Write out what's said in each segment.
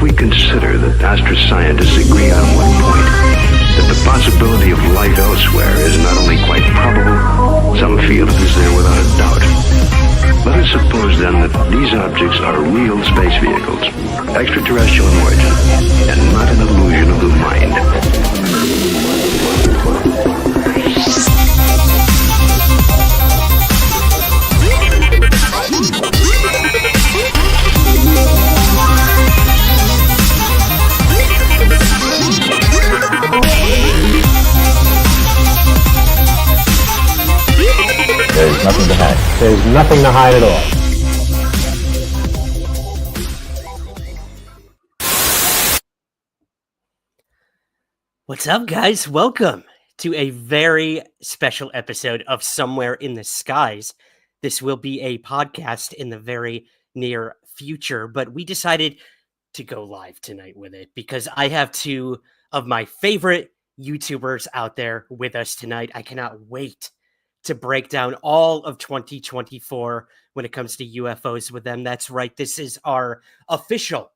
we consider that astroscientists agree on one point, that the possibility of life elsewhere is not only quite probable, some feel it is there without a doubt. Let us suppose then that these objects are real space vehicles, extraterrestrial in origin, and not an illusion of the mind. There's nothing to hide. There's nothing to hide at all. What's up, guys? Welcome to a very special episode of Somewhere in the Skies. This will be a podcast in the very near future, but we decided to go live tonight with it because I have two of my favorite YouTubers out there with us tonight. I cannot wait to break down all of 2024 when it comes to UFOs with them. That's right. This is our official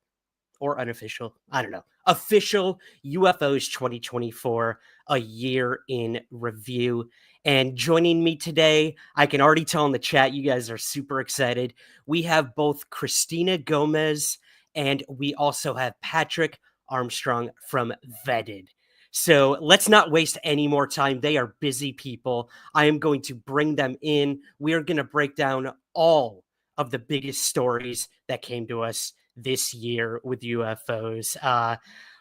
or unofficial, I don't know, official UFOs 2024, a year in review. And joining me today, I can already tell in the chat, you guys are super excited. We have both Cristina Gomez and we also have Patrick Armstrong from Vetted. So let's not waste any more time. They are busy people. I am going to bring them in. We are going to break down all of the biggest stories that came to us this year with UFOs.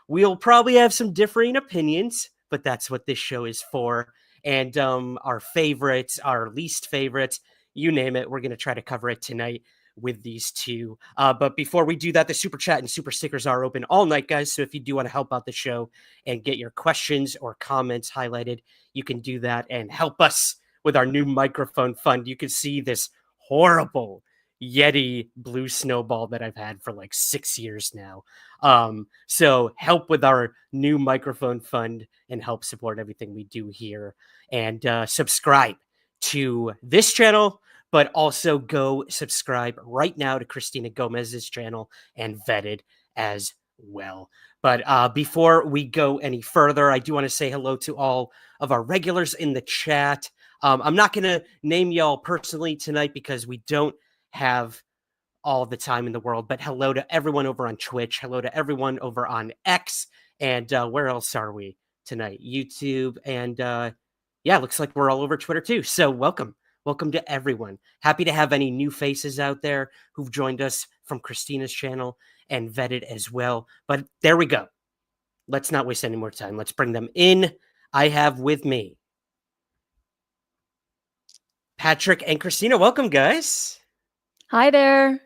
We'll probably have some differing opinions, but that's what this show is for. And our favorites, our least favorites, you name it, we're going to try to cover it tonight with these two. But before we do that, the super chat and super stickers are open all night, guys. So if you do want to help out the show and get your questions or comments highlighted, you can do that and help us with our new microphone fund. You can see this horrible Yeti blue snowball that I've had for like 6 years now. So help with our new microphone fund and help support everything we do here. And subscribe to this channel, but also go subscribe right now to Cristina Gomez's channel and Vetted as well. But before we go any further, I do want to say hello to all of our regulars in the chat. I'm not going to name y'all personally tonight because we don't have all the time in the world, but hello to everyone over on Twitch. Hello to everyone over on X. And where else are we tonight? YouTube. And yeah, looks like we're all over Twitter too. So welcome. Welcome to everyone. Happy to have any new faces out there who've joined us from Christina's channel and Vetted as well. But there we go. Let's not waste any more time. Let's bring them in. I have with me Patrick and Cristina. Welcome, guys. Hi there.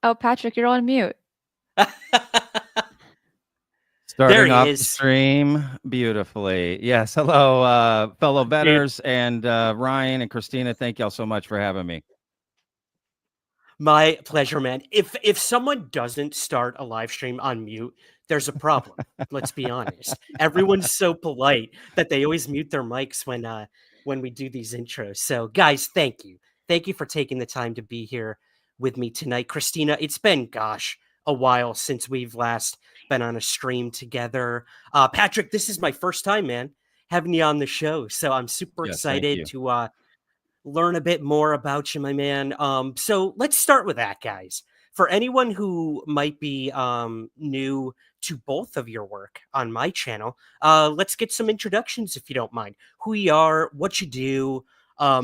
Oh, Patrick, you're on mute. Starting off the stream beautifully. Yes. Hello, fellow vetters and Ryan and Cristina. Thank y'all so much for having me. My pleasure, man. If someone doesn't start a live stream on mute, there's a problem. Let's be honest. Everyone's so polite that they always mute their mics when we do these intros. So, guys, thank you. Thank you for taking the time to be here with me tonight. Cristina, it's been, a while since we've last been on a stream together. Patrick, this is my first time, man, having you on the show. So I'm super excited to learn a bit more about you, my man. So let's start with that, guys. For anyone who might be new to both of your work on my channel, let's get some introductions, if you don't mind. Who you are, what you do,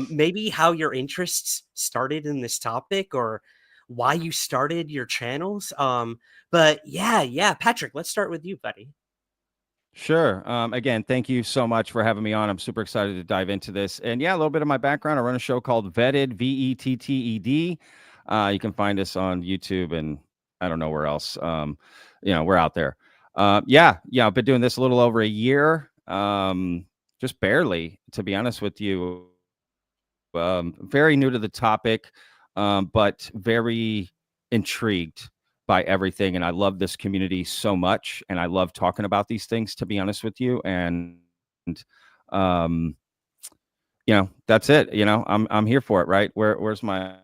maybe how your interests started in this topic or why you started your channels. But yeah, Patrick, let's start with you, buddy. Sure. Again, thank you so much for having me on. I'm super excited to dive into this. And yeah, a little bit of my background. I run a show called Vetted, Vetted. You can find us on YouTube and I don't know where else. We're out there. Yeah, I've been doing this a little over a year. Just barely, to be honest with you. Very new to the topic, but very intrigued by everything. And I love this community so much. And I love talking about these things, to be honest with you. And, that's it. I'm here for it. Right. Where's my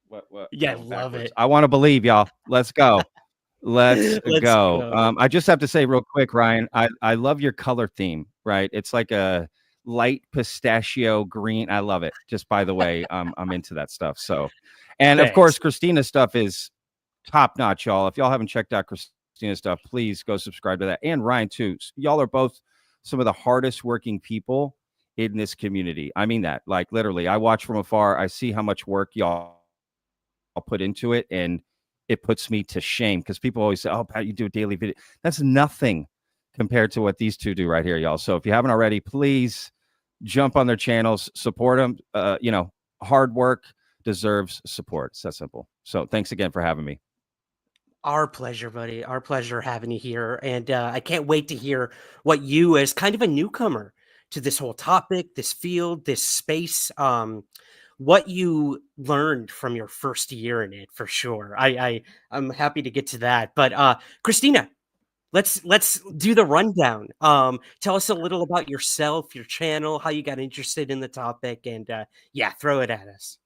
What? Yeah, I Going love backwards. it. I want to believe, y'all. Let's go. Let's Let's go. go. I just have to say real quick, Ryan, I love your color theme, right? It's like a light pistachio green. I love it. Just by the way, I'm into that stuff. So, and of Thanks. course, Christina's stuff is top notch, y'all. If y'all haven't checked out Christina's stuff, please go subscribe to that. And Ryan, too. Y'all are both some of the hardest working people in this community. I mean that, like literally. I watch from afar. I see how much work y'all put into it, and it puts me to shame because people always say, "Oh, Pat, you do a daily video." That's nothing compared to what these two do right here, y'all. So if you haven't already, please jump on their channels, support them. Hard work deserves support. It's that simple. So thanks again for having me. Our pleasure, buddy. Our pleasure having you here. And I can't wait to hear what you, as kind of a newcomer to this whole topic, this field, this space, what you learned from your first year in it for sure. I'm happy to get to that. But Christina, let's do the rundown. Tell us a little about yourself, your channel, how you got interested in the topic, and yeah, throw it at us.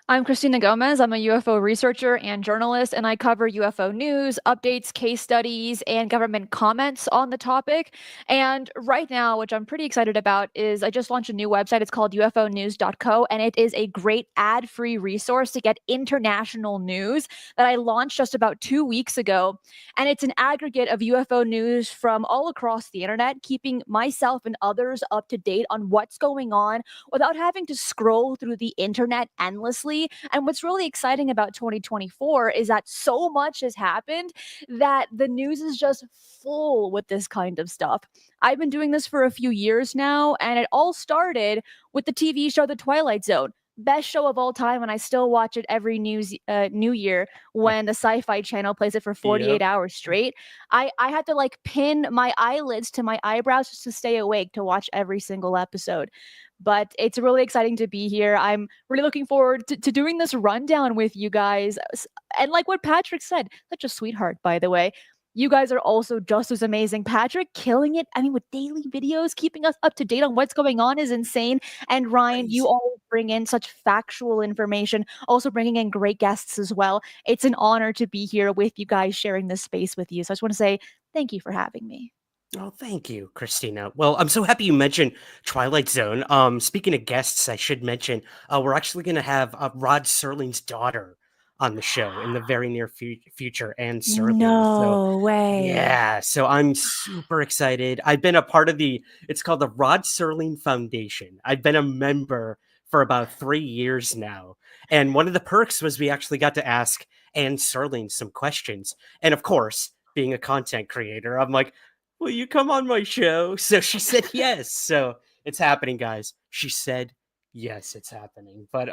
I'm Cristina Gomez. I'm a UFO researcher and journalist, and I cover UFO news, updates, case studies, and government comments on the topic. And right now, which I'm pretty excited about, is I just launched a new website. It's called ufonews.co, and it is a great ad-free resource to get international news that I launched just about 2 weeks ago. And it's an aggregate of UFO news from all across the internet, keeping myself and others up to date on what's going on without having to scroll through the internet endlessly. And what's really exciting about 2024 is that so much has happened that the news is just full with this kind of stuff. I've been doing this for a few years now, and it all started with the TV show The Twilight Zone. Best show of all time, and I still watch it every New Year when the Sci-Fi Channel plays it for 48 Yep. hours straight. I had to like pin my eyelids to my eyebrows just to stay awake to watch every single episode. But it's really exciting to be here. I'm really looking forward to doing this rundown with you guys. And like what Patrick said, such a sweetheart, by the way. You guys are also just as amazing. Patrick, killing it. I mean, with daily videos, keeping us up to date on what's going on is insane. And Ryan, you Crazy. always bring in such factual information, also bringing in great guests as well. It's an honor to be here with you guys, sharing this space with you. So I just want to say thank you for having me. Oh, thank you, Christina. Well, I'm so happy you mentioned Twilight Zone. Speaking of guests, I should mention we're actually going to have Rod Serling's daughter on the show in the very near future, Anne Serling. So, No way. yeah, so I'm super excited. I've been a part of it's called the Rod Serling Foundation. I've been a member for about 3 years now. And one of the perks was we actually got to ask Anne Serling some questions. And of course, being a content creator, I'm like, will you come on my show? So she said yes. So it's happening, guys. She said yes, it's happening. But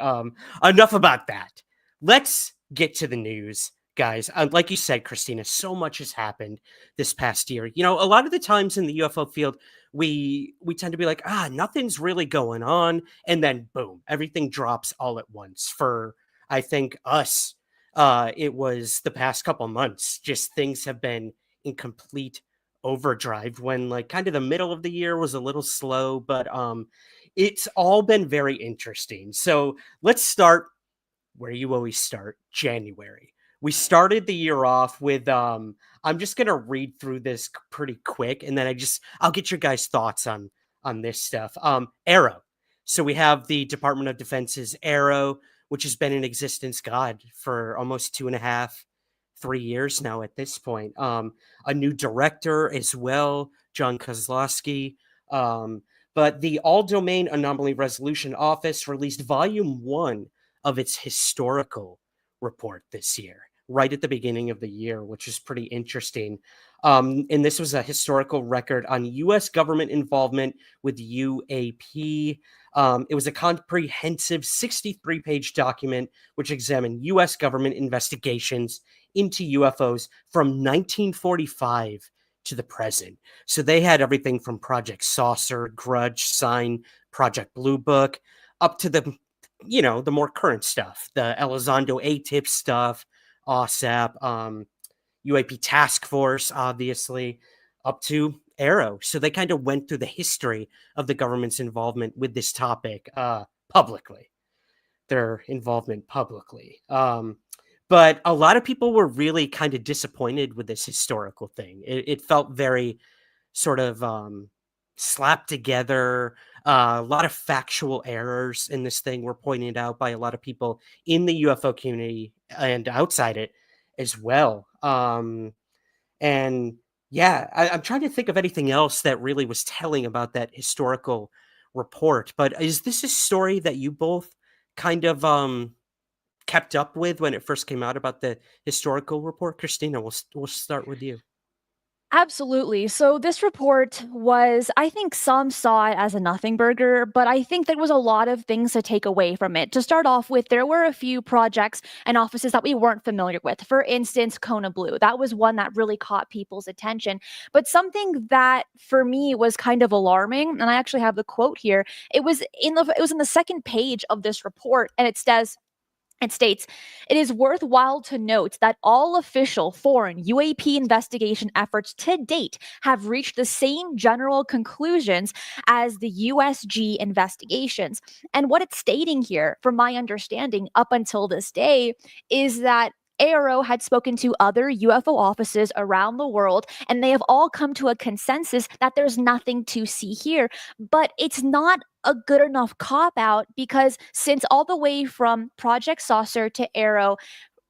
enough about that. Let's get to the news, guys. Like you said, Christina, so much has happened this past year. You know, a lot of the times in the UFO field, we tend to be like, nothing's really going on, and then boom, everything drops all at once. For I think us, it was the past couple months. Just things have been in complete overdrive when like kind of the middle of the year was a little slow, but it's all been very interesting. So let's start where you always start, January. We started the year off with I'm just going to read through this pretty quick, and then I'll get your guys thoughts on this stuff. AARO. So we have the Department of Defense's AARO, which has been in existence, God, for almost 2.5, 3 years now at this point. A new director as well, John Kozlowski. But the All Domain Anomaly Resolution Office released Volume 1 of its historical report this year, right at the beginning of the year, which is pretty interesting. And this was a historical record on U.S. government involvement with UAP. It was a comprehensive 63-page document which examined U.S. government investigations into UFOs from 1945 to the present. So they had everything from Project Saucer, Grudge, Sign, Project Blue Book, up to the more current stuff, the Elizondo A-tip stuff, OSAP, UAP Task Force, obviously, up to AARO. So they kind of went through the history of the government's involvement with this topic publicly. their involvement publicly. But a lot of people were really kind of disappointed with this historical thing. It felt very sort of slapped together. A lot of factual errors in this thing were pointed out by a lot of people in the UFO community and outside it as well. And yeah, I'm trying to think of anything else that really was telling about that historical report. But is this a story that you both kind of kept up with when it first came out about the historical report? Christina, we'll start with you. Absolutely. So this report was, I think some saw it as a nothing burger, but I think there was a lot of things to take away from it. To start off with, there were a few projects and offices that we weren't familiar with. For instance, Kona Blue. That was one that really caught people's attention. But something that for me was kind of alarming, and I actually have the quote here. It was in the second page of this report, and it states, it is worthwhile to note that all official foreign UAP investigation efforts to date have reached the same general conclusions as the USG investigations. And what it's stating here, from my understanding up until this day, is that AARO had spoken to other UFO offices around the world, and they have all come to a consensus that there's nothing to see here. But it's not a good enough cop out, because since all the way from Project Saucer to AARO,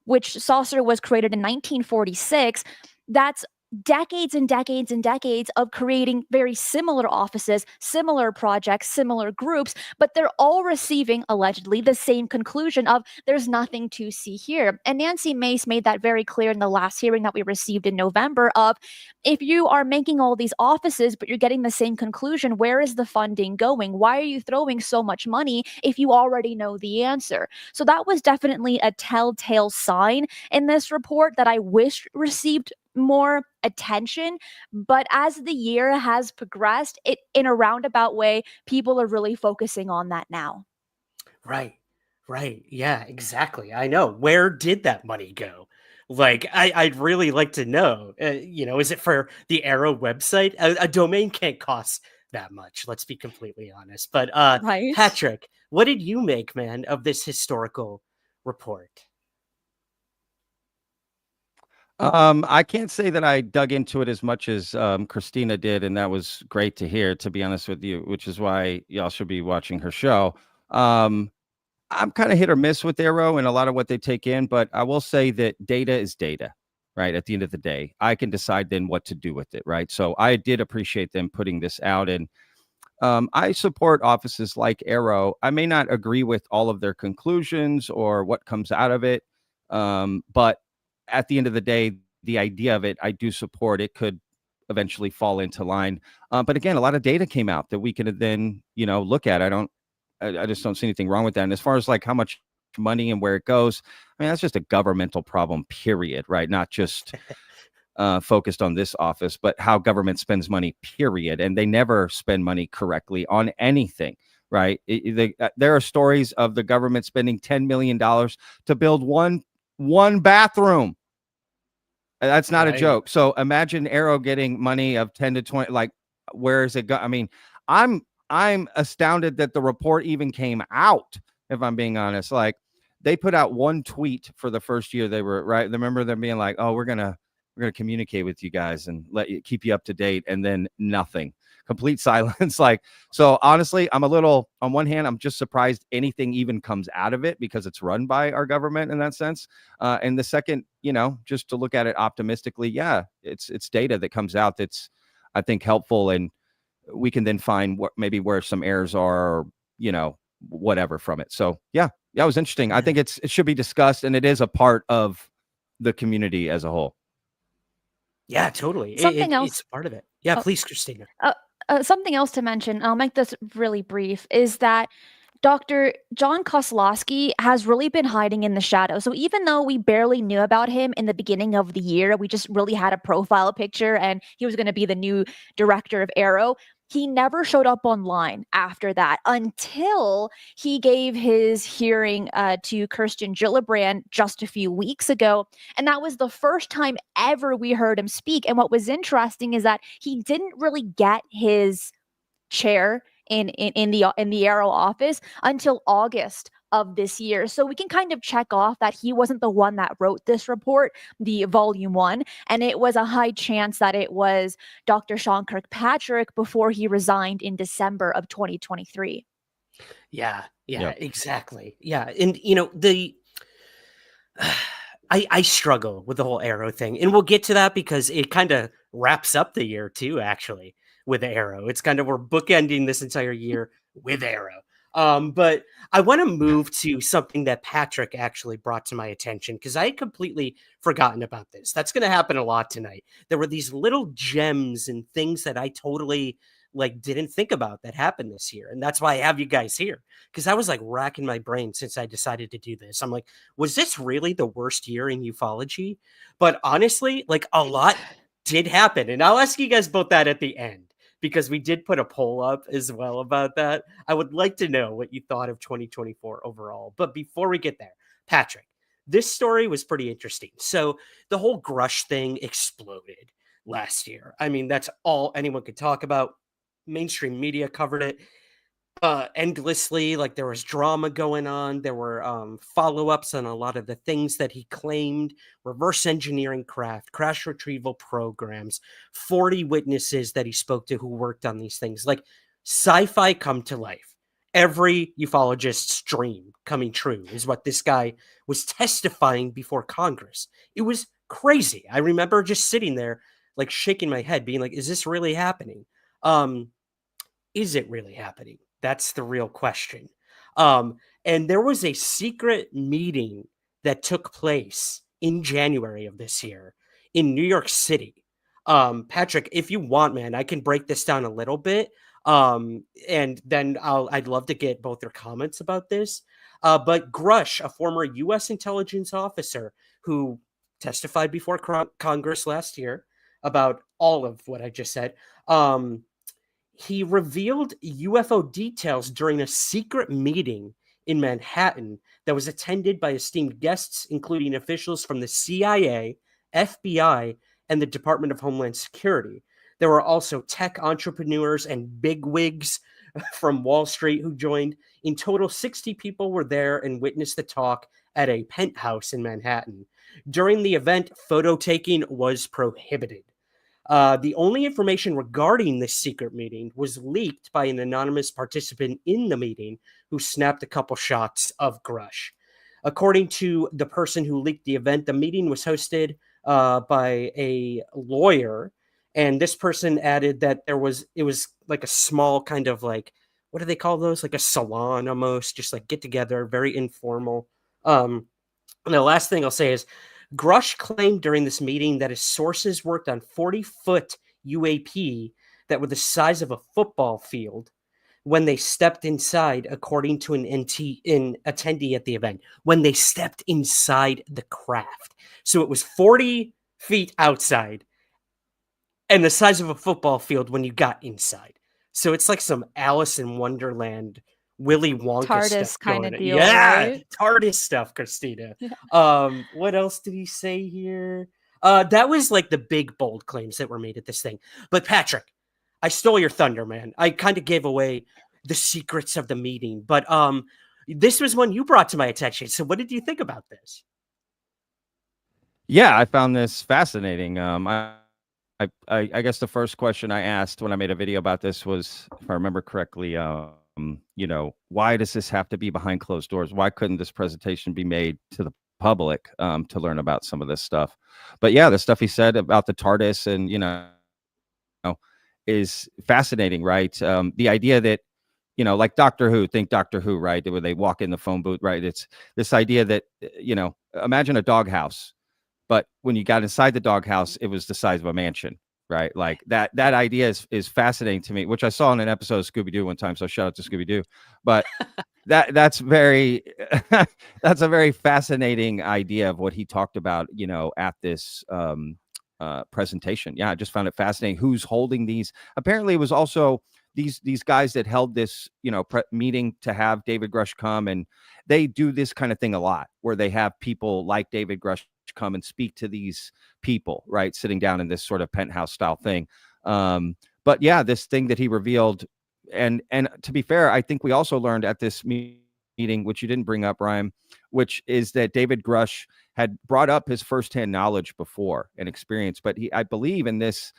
which Saucer was created in 1946, that's decades and decades and decades of creating very similar offices, similar projects, similar groups, but they're all receiving allegedly the same conclusion of there's nothing to see here. And Nancy Mace made that very clear in the last hearing that we received in November of, if you are making all these offices but you're getting the same conclusion, where is the funding going? Why are you throwing so much money if you already know the answer? So that was definitely a telltale sign in this report that I wish received more attention. But as the year has progressed, it in a roundabout way, people are really focusing on that now. Right. Right. Yeah, exactly. I know. Where did that money go? Like, I'd really like to know. Is it for the Arrow website? A domain can't cost that much. Let's be completely honest. But Right. Patrick, what did you make, man, of this historical report? I can't say that I dug into it as much as Christina did, and that was great to hear, to be honest with you, which is why y'all should be watching her show. I'm kind of hit or miss with Arrow and a lot of what they take in, but I will say that data is data, right? At the end of the day, I can decide then what to do with it, right? So I did appreciate them putting this out, and I support offices like Arrow. I may not agree with all of their conclusions or what comes out of it, but at the end of the day, the idea of it, I do support. It could eventually fall into line. But again, a lot of data came out that we can then, look at. I just don't see anything wrong with that. And as far as like how much money and where it goes, I mean, that's just a governmental problem, period, right? Not just focused on this office, but how government spends money, period. And they never spend money correctly on anything, right? There are stories of the government spending $10 million to build one bathroom. That's not a joke. So imagine Arrow getting money of 10 to 20. Like, where is it go? I mean, I'm astounded that the report even came out, if I'm being honest. Like, they put out one tweet for the first year. They were right. Remember them being like, oh, we're gonna communicate with you guys and keep you up to date, and then nothing. Complete silence. Like, so honestly, I'm a little, on one hand, I'm just surprised anything even comes out of it, because it's run by our government in that sense. And the second, just to look at it optimistically, yeah, it's data that comes out that's, I think, helpful, and we can then find maybe where some errors are, or, whatever from it. So yeah, it was interesting. I think it should be discussed, and it is a part of the community as a whole. Yeah, totally. Something else. It's part of it. Yeah, please, Christina. Something else to mention, I'll make this really brief, is that Dr. John Kozlowski has really been hiding in the shadows. So even though we barely knew about him in the beginning of the year, we just really had a profile picture and he was going to be the new director of AARO. He never showed up online after that until he gave his hearing to Kirsten Gillibrand just a few weeks ago. And that was the first time ever we heard him speak. And what was interesting is that he didn't really get his chair in the AARO office until August of this year. So we can kind of check off that he wasn't the one that wrote this report, the volume 1, and it was a high chance that it was Dr. Sean Kirkpatrick before he resigned in December of 2023. Yeah, Yep. exactly. Yeah, and I struggle with the whole AARO thing, and we'll get to that because it kind of wraps up the year too. Actually, with AARO, it's kind of we're bookending this entire year with AARO. But I want to move to something that Patrick actually brought to my attention because I had completely forgotten about this. That's going to happen a lot tonight. There were these little gems and things that I totally didn't think about that happened this year, and that's why I have you guys here because I was racking my brain since I decided to do this. I'm like, was this really the worst year in ufology? But honestly, a lot did happen, and I'll ask you guys both that at the end because we did put a poll up as well about that. I would like to know what you thought of 2024 overall. But before we get there, Patrick, this story was pretty interesting. So the whole Grusch thing exploded last year. I mean, that's all anyone could talk about. Mainstream media covered it endlessly. There was drama going on. There were follow-ups on a lot of the things that he claimed, reverse engineering crash retrieval programs, 40 witnesses that he spoke to who worked on these things. Sci-fi come to life. Every ufologist's dream coming true is what this guy was testifying before Congress. It was crazy. I remember just sitting there shaking my head being is this really happening? Is it really happening? That's the real question. And there was a secret meeting that took place in January of this year in New York City. Patrick, if you want, man, I can break this down a little bit. And then I'd love to get both your comments about this. But Grusch, a former U.S. intelligence officer who testified before Congress last year about all of what I just said, he revealed UFO details during a secret meeting in Manhattan that was attended by esteemed guests, including officials from the CIA, FBI, and the Department of Homeland Security. There were also tech entrepreneurs and bigwigs from Wall Street who joined. In total, 60 people were there and witnessed the talk at a penthouse in Manhattan. During the event, photo taking was prohibited. The only information regarding this secret meeting was leaked by an anonymous participant in the meeting who snapped a couple shots of Grusch. According to the person who leaked the event, the meeting was hosted by a lawyer, and this person added that it was a small kind of what do they call those? A salon almost, just get together, very informal. And the last thing I'll say is Grusch claimed during this meeting that his sources worked on 40-foot UAP that were the size of a football field when they stepped inside, according to an attendee at the event, when they stepped inside the craft. So it was 40 feet outside and the size of a football field when you got inside. So it's some Alice in Wonderland, Willy Wonka TARDIS stuff kind going of on. deal, Yeah, right? TARDIS stuff, Cristina. Yeah. What else did he say here? That was the big bold claims that were made at this thing. But Patrick, I stole your thunder, man. I kind of gave away the secrets of the meeting, but this was one you brought to my attention. So what did you think about this? Yeah, I found this fascinating. I guess the first question I asked when I made a video about this was, if I remember correctly, why does this have to be behind closed doors? Why couldn't this presentation be made to the public to learn about some of this stuff? But yeah, the stuff he said about the TARDIS and, is fascinating, right? The idea that, like Doctor Who, think Doctor Who, right? Where they walk in the phone booth, right? It's this idea that, imagine a doghouse, but when you got inside the doghouse, it was the size of a mansion, right? That idea is fascinating to me, which I saw in an episode of Scooby-Doo one time. So shout out to Scooby-Doo. But that's very that's a very fascinating idea of what he talked about, at this presentation. Yeah, I just found it fascinating. Who's holding these? Apparently, it was also these guys that held this, meeting to have David Grusch come, and they do this kind of thing a lot, where they have people like David Grusch come and speak to these people, right, sitting down in this sort of penthouse style thing. But yeah, this thing that he revealed, and to be fair, I think we also learned at this meeting meeting, which you didn't bring up, Ryan, which is that David Grusch had brought up his firsthand knowledge before and experience. But I believe in this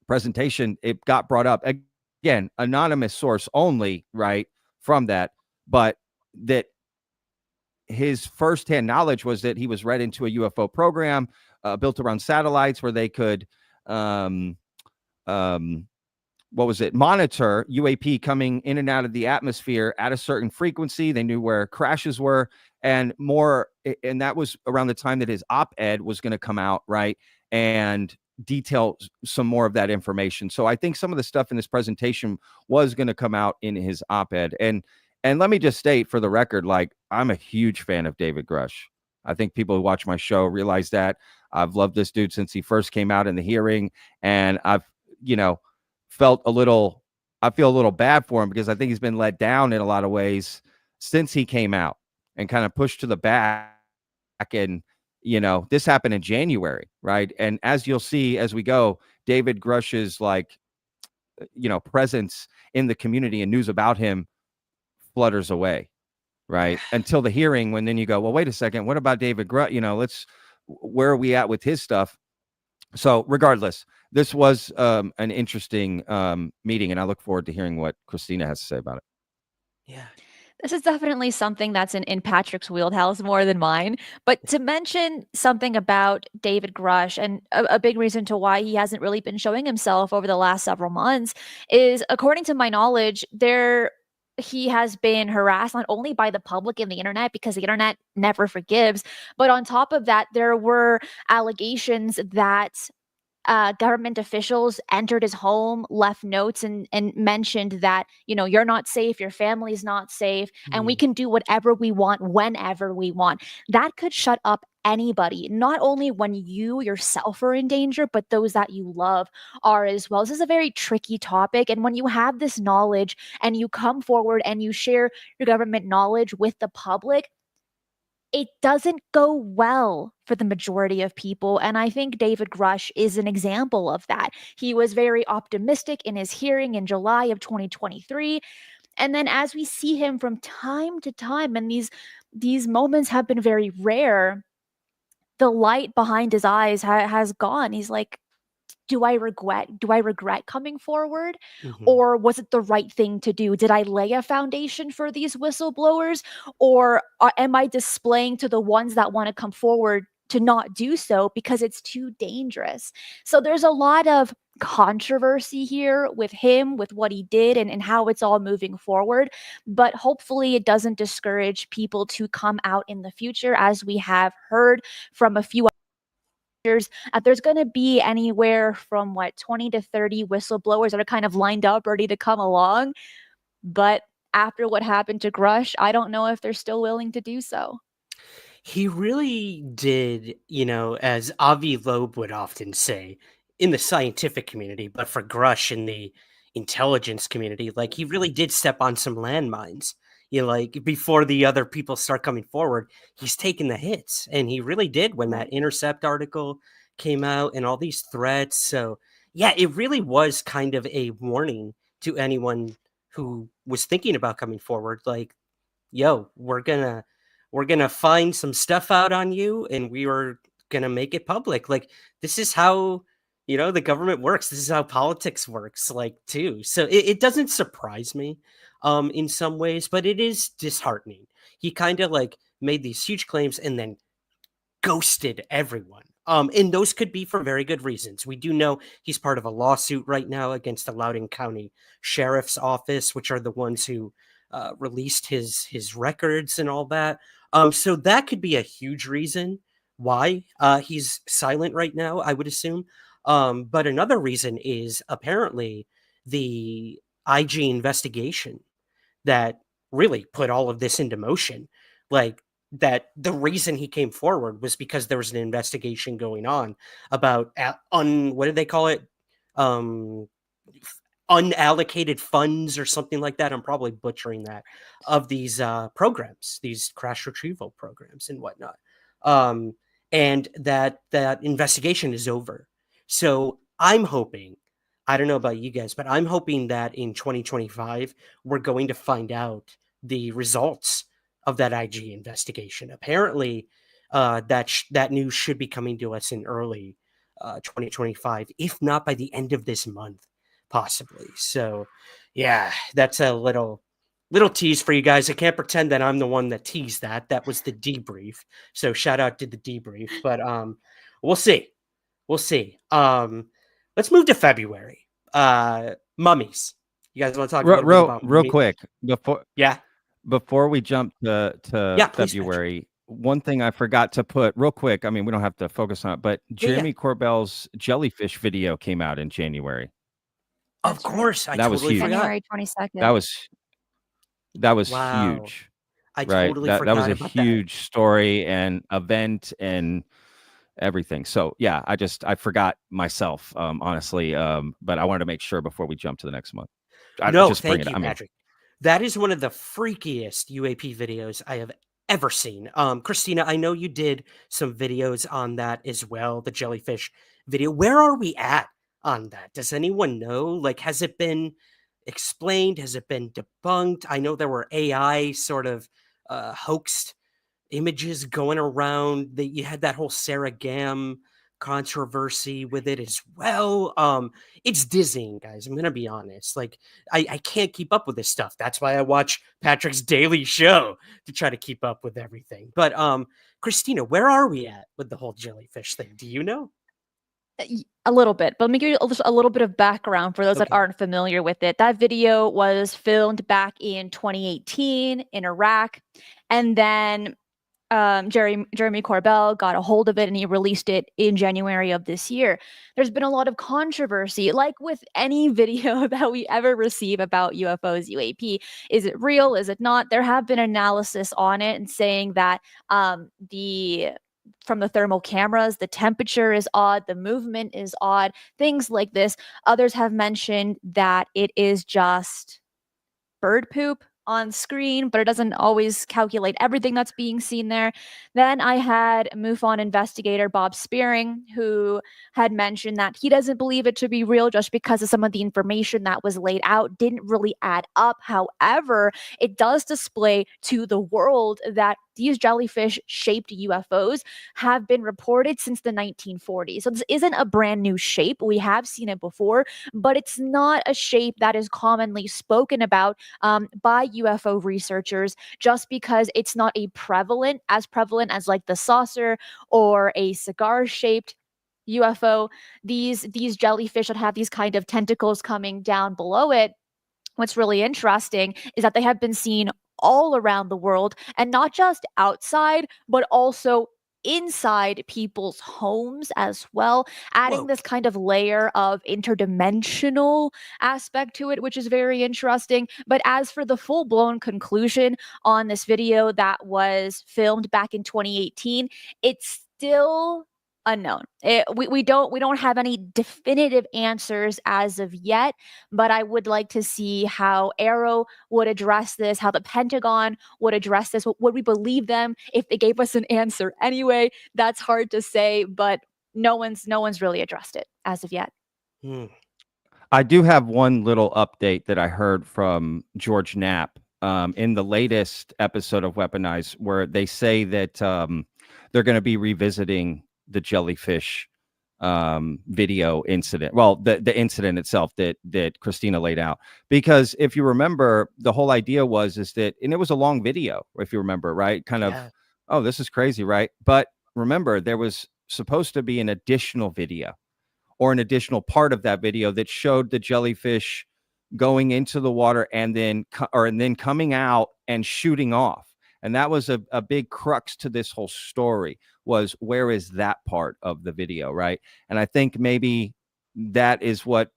presentation, it got brought up again, anonymous source only, right, from that, but that his firsthand knowledge was that he was read into a UFO program built around satellites where they could monitor UAP coming in and out of the atmosphere at a certain frequency. They knew where crashes were and more. And that was around the time that his op-ed was going to come out, right? And detail some more of that information. So I think some of the stuff in this presentation was going to come out in his op-ed. And let me just state for the record, like, I'm a huge fan of David Grusch. I think people who watch my show realize that. I've loved this dude since he first came out in the hearing. And I've, feel a little bad for him because I think he's been let down in a lot of ways since he came out and kind of pushed to the back. And, this happened in January, right? And as you'll see as we go, David Grusch's presence in the community and news about him flutters away, right? Until the hearing, when then you go, well, wait a second, what about David Grusch? Where are we at with his stuff? So regardless, this was an interesting meeting, and I look forward to hearing what Cristina has to say about it. Yeah. This is definitely something that's in Patrick's wheelhouse more than mine. But to mention something about David Grusch, and a big reason to why he hasn't really been showing himself over the last several months is, according to my knowledge, he has been harassed not only by the public and the internet, because the internet never forgives, but on top of that, there were allegations that government officials entered his home, left notes, and mentioned that, you're not safe, your family's not safe, and we can do whatever we want, whenever we want. That could shut up anybody, not only when you yourself are in danger, but those that you love are as well. This is a very tricky topic. And when you have this knowledge and you come forward and you share your government knowledge with the public, it doesn't go well for the majority of people. And I think David Grusch is an example of that. He was very optimistic in his hearing in July of 2023. And then as we see him from time to time, and these moments have been very rare, the light behind his eyes has gone. He's like, do I regret coming forward? Or was it the right thing to do? Did I lay a foundation for these whistleblowers? Or am I displaying to the ones that want to come forward to not do so because it's too dangerous? So there's a lot of controversy here with him, with what he did, and how it's all moving forward. But hopefully it doesn't discourage people to come out in the future, as we have heard from a few there's going to be anywhere from 20 to 30 whistleblowers that are kind of lined up, ready to come along. But after what happened to Grusch, I don't know if they're still willing to do so. He really did, as Avi Loeb would often say, in the scientific community, but for Grusch in the intelligence community, he really did step on some landmines. Before the other people start coming forward, he's taking the hits. And he really did when that Intercept article came out and all these threats. So, yeah, it really was kind of a warning to anyone who was thinking about coming forward. Yo, we're gonna find some stuff out on you, and we are gonna make it public. This is how the government works. This is how politics works, too. So it doesn't surprise me in some ways, but it is disheartening. He kind of made these huge claims and then ghosted everyone. And those could be for very good reasons. We do know he's part of a lawsuit right now against the Loudoun County Sheriff's Office, which are the ones who released his records and all that. So that could be a huge reason why he's silent right now, I would assume. But another reason is apparently the IG investigation that really put all of this into motion. That the reason he came forward was because there was an investigation going on about what did they call it? Unallocated funds or something like that. I'm probably butchering that, of these programs, these crash retrieval programs and whatnot. And that investigation is over. So I'm hoping, I don't know about you guys, but I'm hoping that in 2025, we're going to find out the results of that IG investigation. Apparently, that news should be coming to us in early 2025, if not by the end of this month, possibly. So, yeah, that's a little tease for you guys. I can't pretend that I'm the one that teased that. That was the debrief. So shout out to the debrief. But we'll see. We'll see. Let's move to February. Mummies. You guys want to talk a little bit about Real mummies? quick Yeah. before we jump to Yeah, please, February, one thing I forgot to put real quick. I mean, we don't have to focus on it, but Yeah, yeah. Jeremy Corbell's jellyfish video came out in January. Of That's right. course. I That was totally huge. forgot. January 22nd. That was Wow. huge, I right? totally That was forgot a about that. huge story and event and everything. So yeah, I forgot myself, honestly. But I wanted to make sure before we jump to the next month. No, Just bring thank it. you, I mean, Patrick. That is one of the freakiest UAP videos I have ever seen. Christina, I know you did some videos on that as well, the jellyfish video. Where are we at on that? Does anyone know? Like, has it been explained? Has it been debunked? I know there were AI sort of hoaxed images going around. That you had that whole Sarah Gam controversy with it as well. It's dizzying, guys. I'm gonna be honest. Like, I can't keep up with this stuff. That's why I watch Patrick's daily show to try to keep up with everything. But Christina, where are we at with the whole jellyfish thing? Do you know? A little bit, but let me give you just a little bit of background for those that Okay. aren't familiar with it. That video was filmed back in 2018 in Iraq, and then Jeremy Corbell got a hold of it and he released it in January of this year. There's been a lot of controversy, like with any video that we ever receive about UFOs, UAP. Is it real? Is it not? There have been analysis on it and saying that from the thermal cameras, the temperature is odd, the movement is odd, things like this. Others have mentioned that it is just bird poop on screen, but it doesn't always calculate everything that's being seen there. Then I had MUFON investigator Bob Spearing, who had mentioned that he doesn't believe it to be real just because of some of the information that was laid out didn't really add up. However, it does display to the world that these jellyfish-shaped UFOs have been reported since the 1940s. So this isn't a brand new shape. We have seen it before, but it's not a shape that is commonly spoken about by UFO researchers just because it's not as prevalent as like the saucer or a cigar-shaped UFO. These jellyfish that have these kind of tentacles coming down below it. What's really interesting is that they have been seen all around the world, and not just outside, but also inside people's homes as well, adding Whoa. this kind of layer of interdimensional aspect to it, which is very interesting. But as for the full-blown conclusion on this video that was filmed back in 2018, it's still unknown. We don't have any definitive answers as of yet, but I would like to see how AARO would address this, how the Pentagon would address this. Would we believe them if they gave us an answer anyway? That's hard to say, but no one's really addressed it as of yet. I do have one little update that I heard from George Knapp in the latest episode of Weaponized, where they say that they're going to be revisiting the jellyfish video incident. Well, the incident itself that Christina laid out, because if you remember, the whole idea is that, and it was a long video, if you remember, right? Kind of, oh, this is crazy, right? But remember, there was supposed to be an additional video or an additional part of that video that showed the jellyfish going into the water and then coming out and shooting off. And that was a big crux to this whole story, was where is that part of the video, right? And I think maybe that is what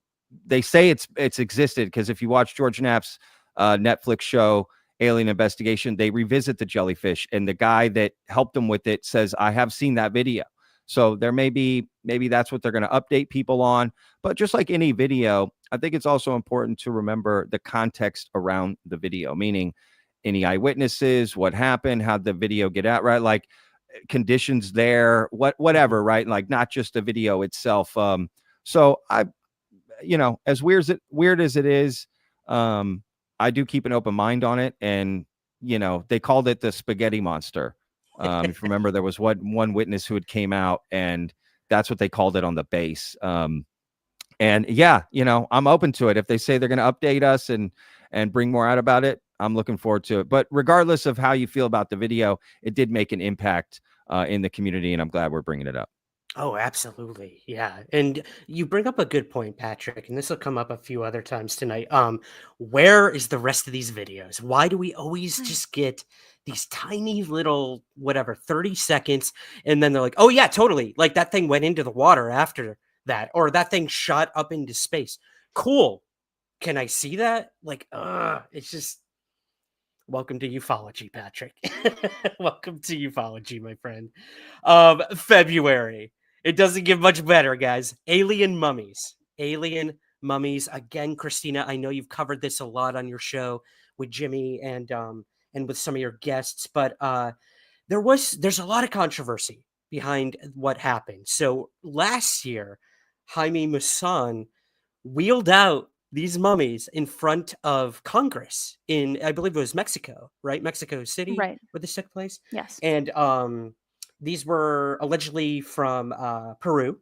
they say it's existed, because if you watch George Knapp's Netflix show, Alien Investigation, they revisit the jellyfish, and the guy that helped them with it says, I have seen that video. So there maybe that's what they're going to update people on. But just like any video, I think it's also important to remember the context around the video, meaning any eyewitnesses, what happened, how'd the video get out, right? Like conditions there, whatever, right? Like not just the video itself. So I, as weird as it is, I do keep an open mind on it. And they called it the spaghetti monster. If you remember, there was one witness who had came out, and that's what they called it on the base. And yeah, I'm open to it. If they say they're going to update us and bring more out about it, I'm looking forward to it. But regardless of how you feel about the video, it did make an impact in the community, and I'm glad we're bringing it up. Oh, absolutely. Yeah. And you bring up a good point, Patrick, and this will come up a few other times tonight. Where is the rest of these videos? Why do we always just get these tiny little, whatever, 30 seconds, and then they're like, oh yeah, totally. Like that thing went into the water after that, or that thing shot up into space. Cool. Can I see that? Like, it's just welcome to ufology, Patrick. Welcome to ufology, my friend. February. It doesn't get much better, guys. Alien mummies. Alien mummies. Again, Cristina, I know you've covered this a lot on your show with Jimmy and with some of your guests, but there's a lot of controversy behind what happened. So last year, Jaime Maussan wheeled out these mummies in front of Congress in, I believe it was Mexico, right? Mexico City, Right. where this took place. Yes. And these were allegedly from Peru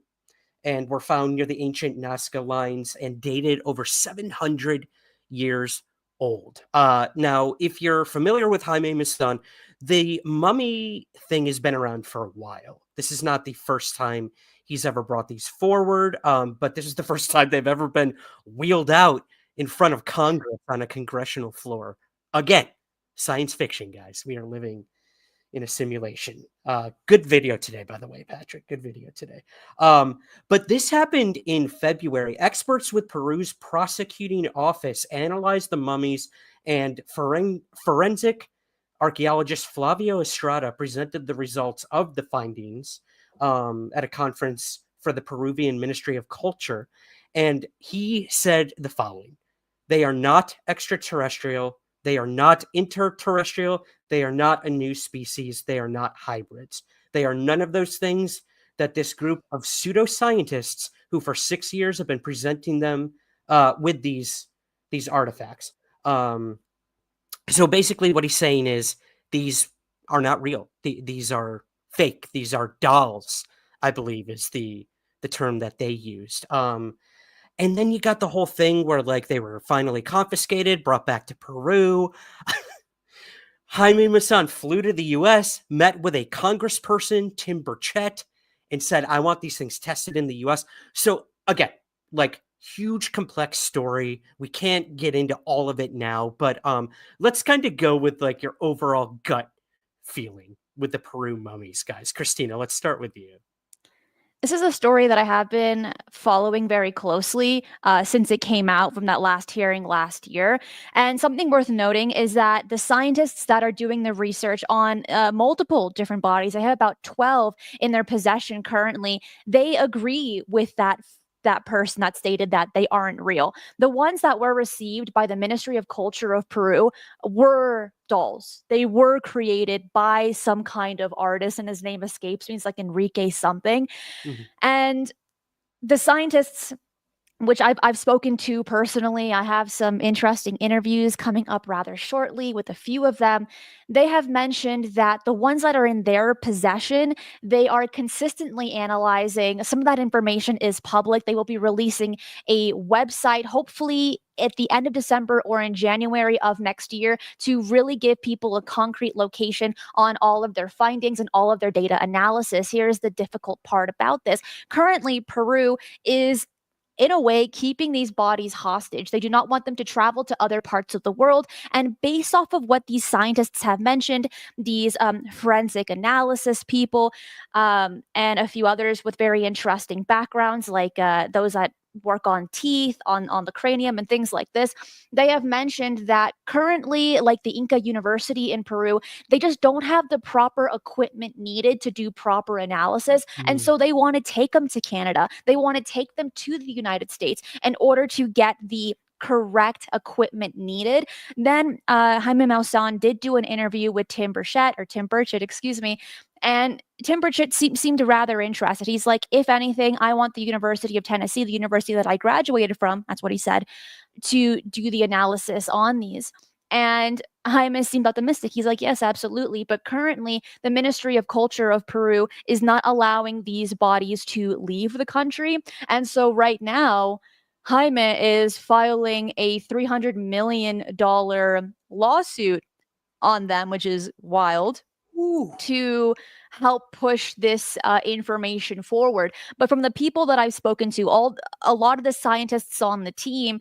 and were found near the ancient Nazca lines and dated over 700 years old. Now, if you're familiar with Jaime Maussan, the mummy thing has been around for a while. This is not the first time he's ever brought these forward, but this is the first time they've ever been wheeled out in front of Congress on a congressional floor. Again, science fiction, guys. We are living in a simulation. Good video today, by the way, Patrick. Good video today. But this happened in February. Experts with Peru's prosecuting office analyzed the mummies, and forensic archaeologist Flavio Estrada presented the results of the findings at a conference for the Peruvian Ministry of Culture. And he said the following: they are not extraterrestrial. They are not interterrestrial. They are not a new species. They are not hybrids. They are none of those things that this group of pseudoscientists who for 6 years have been presenting them with these artifacts. So basically what he's saying is these are not real. These are fake. These are dolls, I believe is the term that they used. And then you got the whole thing where like they were finally confiscated, brought back to Peru. Jaime Maussan flew to the US, met with a congressperson, Tim Burchett, and said, I want these things tested in the US. So again, like huge complex story. We can't get into all of it now, but let's kind of go with like your overall gut feeling with the Peru mummies, guys. Cristina, let's start with you. This is a story that I have been following very closely since it came out from that last hearing last year. And something worth noting is that the scientists that are doing the research on multiple different bodies, they have about 12 in their possession currently, they agree with that person that stated that they aren't real. The ones that were received by the Ministry of Culture of Peru were dolls. They were created by some kind of artist, and his name escapes me. It's like Enrique something. Mm-hmm. And the scientists, which I've spoken to personally, I have some interesting interviews coming up rather shortly with a few of them. They have mentioned that the ones that are in their possession, they are consistently analyzing. Some of that information is public. They will be releasing a website, hopefully at the end of December or in January of next year, to really give people a concrete location on all of their findings and all of their data analysis. Here's the difficult part about this. Currently, Peru is in a way keeping these bodies hostage. They do not want them to travel to other parts of the world. And based off of what these scientists have mentioned, these forensic analysis people and a few others with very interesting backgrounds, like those that work on teeth, on the cranium and things like this, they have mentioned that currently, like the Inca University in Peru, they just don't have the proper equipment needed to do proper analysis. And so they want to take them to Canada. They want to take them to the United States in order to get the correct equipment needed. Then Jaime Maussan did do an interview with Tim Burchett, excuse me, and Tim Burchett seemed rather interested. He's like, if anything, I want the University of Tennessee, the university that I graduated from, that's what he said, to do the analysis on these. And Jaime seemed optimistic. He's like, yes, absolutely. But currently, the Ministry of Culture of Peru is not allowing these bodies to leave the country. And so right now, Jaime is filing a $300 million lawsuit on them, which is wild, Ooh. to help push this information forward. But from the people that I've spoken to, a lot of the scientists on the team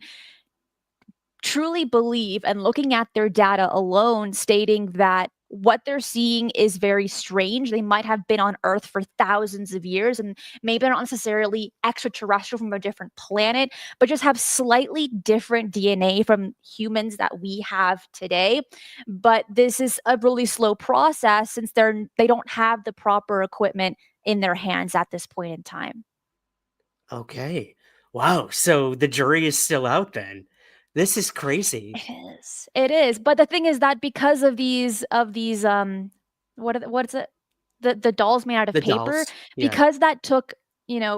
truly believe, and looking at their data alone, stating that what they're seeing is very strange. They might have been on Earth for thousands of years, and maybe they're not necessarily extraterrestrial from a different planet, but just have slightly different DNA from humans that we have today. But this is a really slow process since they don't have the proper equipment in their hands at this point in time. Okay. Wow. So the jury is still out then. This is crazy. It is. It is. But the thing is that because of these what is it? The dolls made out of The paper, dolls. Yeah. because that took,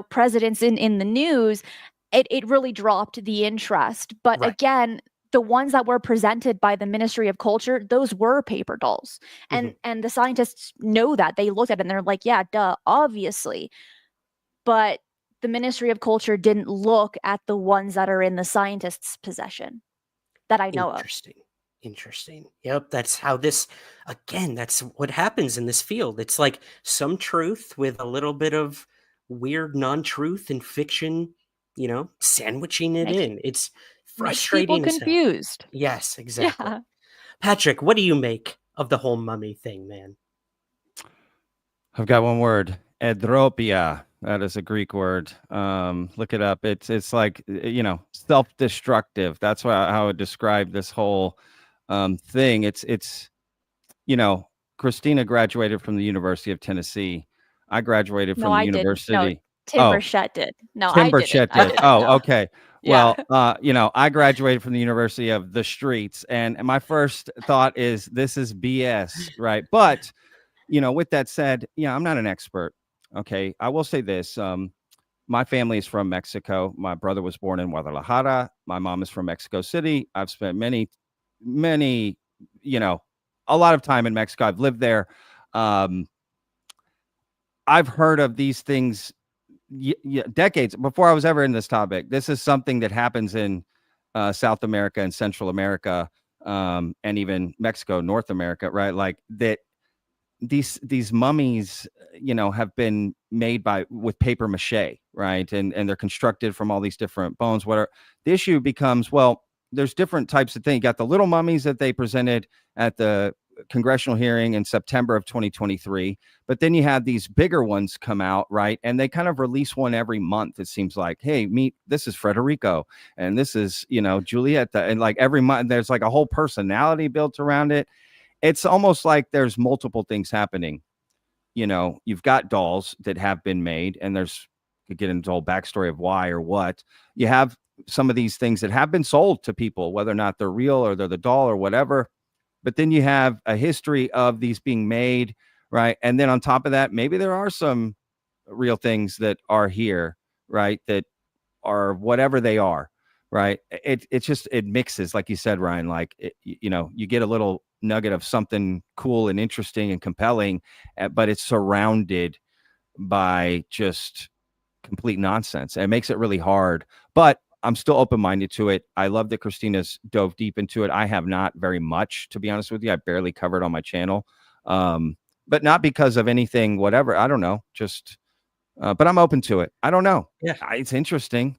precedence in the news, it really dropped the interest. But Right. again, the ones that were presented by the Ministry of Culture, those were paper dolls. And the scientists know that. They looked at it and they're like, yeah, duh, obviously. But the Ministry of Culture didn't look at the ones that are in the scientists' possession that I know of. Interesting. Interesting. Yep. That's how that's what happens in this field. It's like some truth with a little bit of weird non-truth and fiction, sandwiching it Makes in. It's makes people frustrating as hell. confused. Yes, exactly. Yeah. Patrick, what do you make of the whole mummy thing, man? I've got one word: edropia. That is a Greek word. Look it up. It's like, self-destructive. That's how I would describe this whole thing. It's Cristina graduated from the University of Tennessee. I graduated from No, the I didn't. No, university. Tim Oh, Burchett did. No, Tim I didn't. Burchett I did. didn't. Oh, No. okay. Yeah. Well, I graduated from the University of the Streets, and my first thought is this is BS, right? But with that said, I'm not an expert. Okay, I will say this: my family is from Mexico. My brother was born in Guadalajara. My mom is from Mexico City. I've spent many, a lot of time in Mexico. I've lived there. I've heard of these things decades before I was ever in this topic. This is something that happens in South America and Central America, and even Mexico, North America, right? Like that. These mummies, have been made with paper mache, right? And they're constructed from all these different bones. The issue becomes, well, there's different types of things. You got the little mummies that they presented at the congressional hearing in September of 2023, but then you had these bigger ones come out, right? And they kind of release one every month. It seems like, hey, this is Federico, and this is, Julieta, and like every month there's like a whole personality built around it. It's almost like there's multiple things happening. You've got dolls that have been made, and you get into the whole backstory of why or what. You have some of these things that have been sold to people, whether or not they're real or they're the doll or whatever. But then you have a history of these being made, right? And then on top of that, maybe there are some real things that are here, right? That are whatever they are, right? It mixes, like you said, Ryan. Like you get a little nugget of something cool and interesting and compelling, but it's surrounded by just complete nonsense. And it makes it really hard, but I'm still open-minded to it. I love that Christina's dove deep into it. I have not very much, to be honest with you. I barely covered on my channel, but not because of anything, whatever. I don't know. Just, but I'm open to it. I don't know. Yeah, it's interesting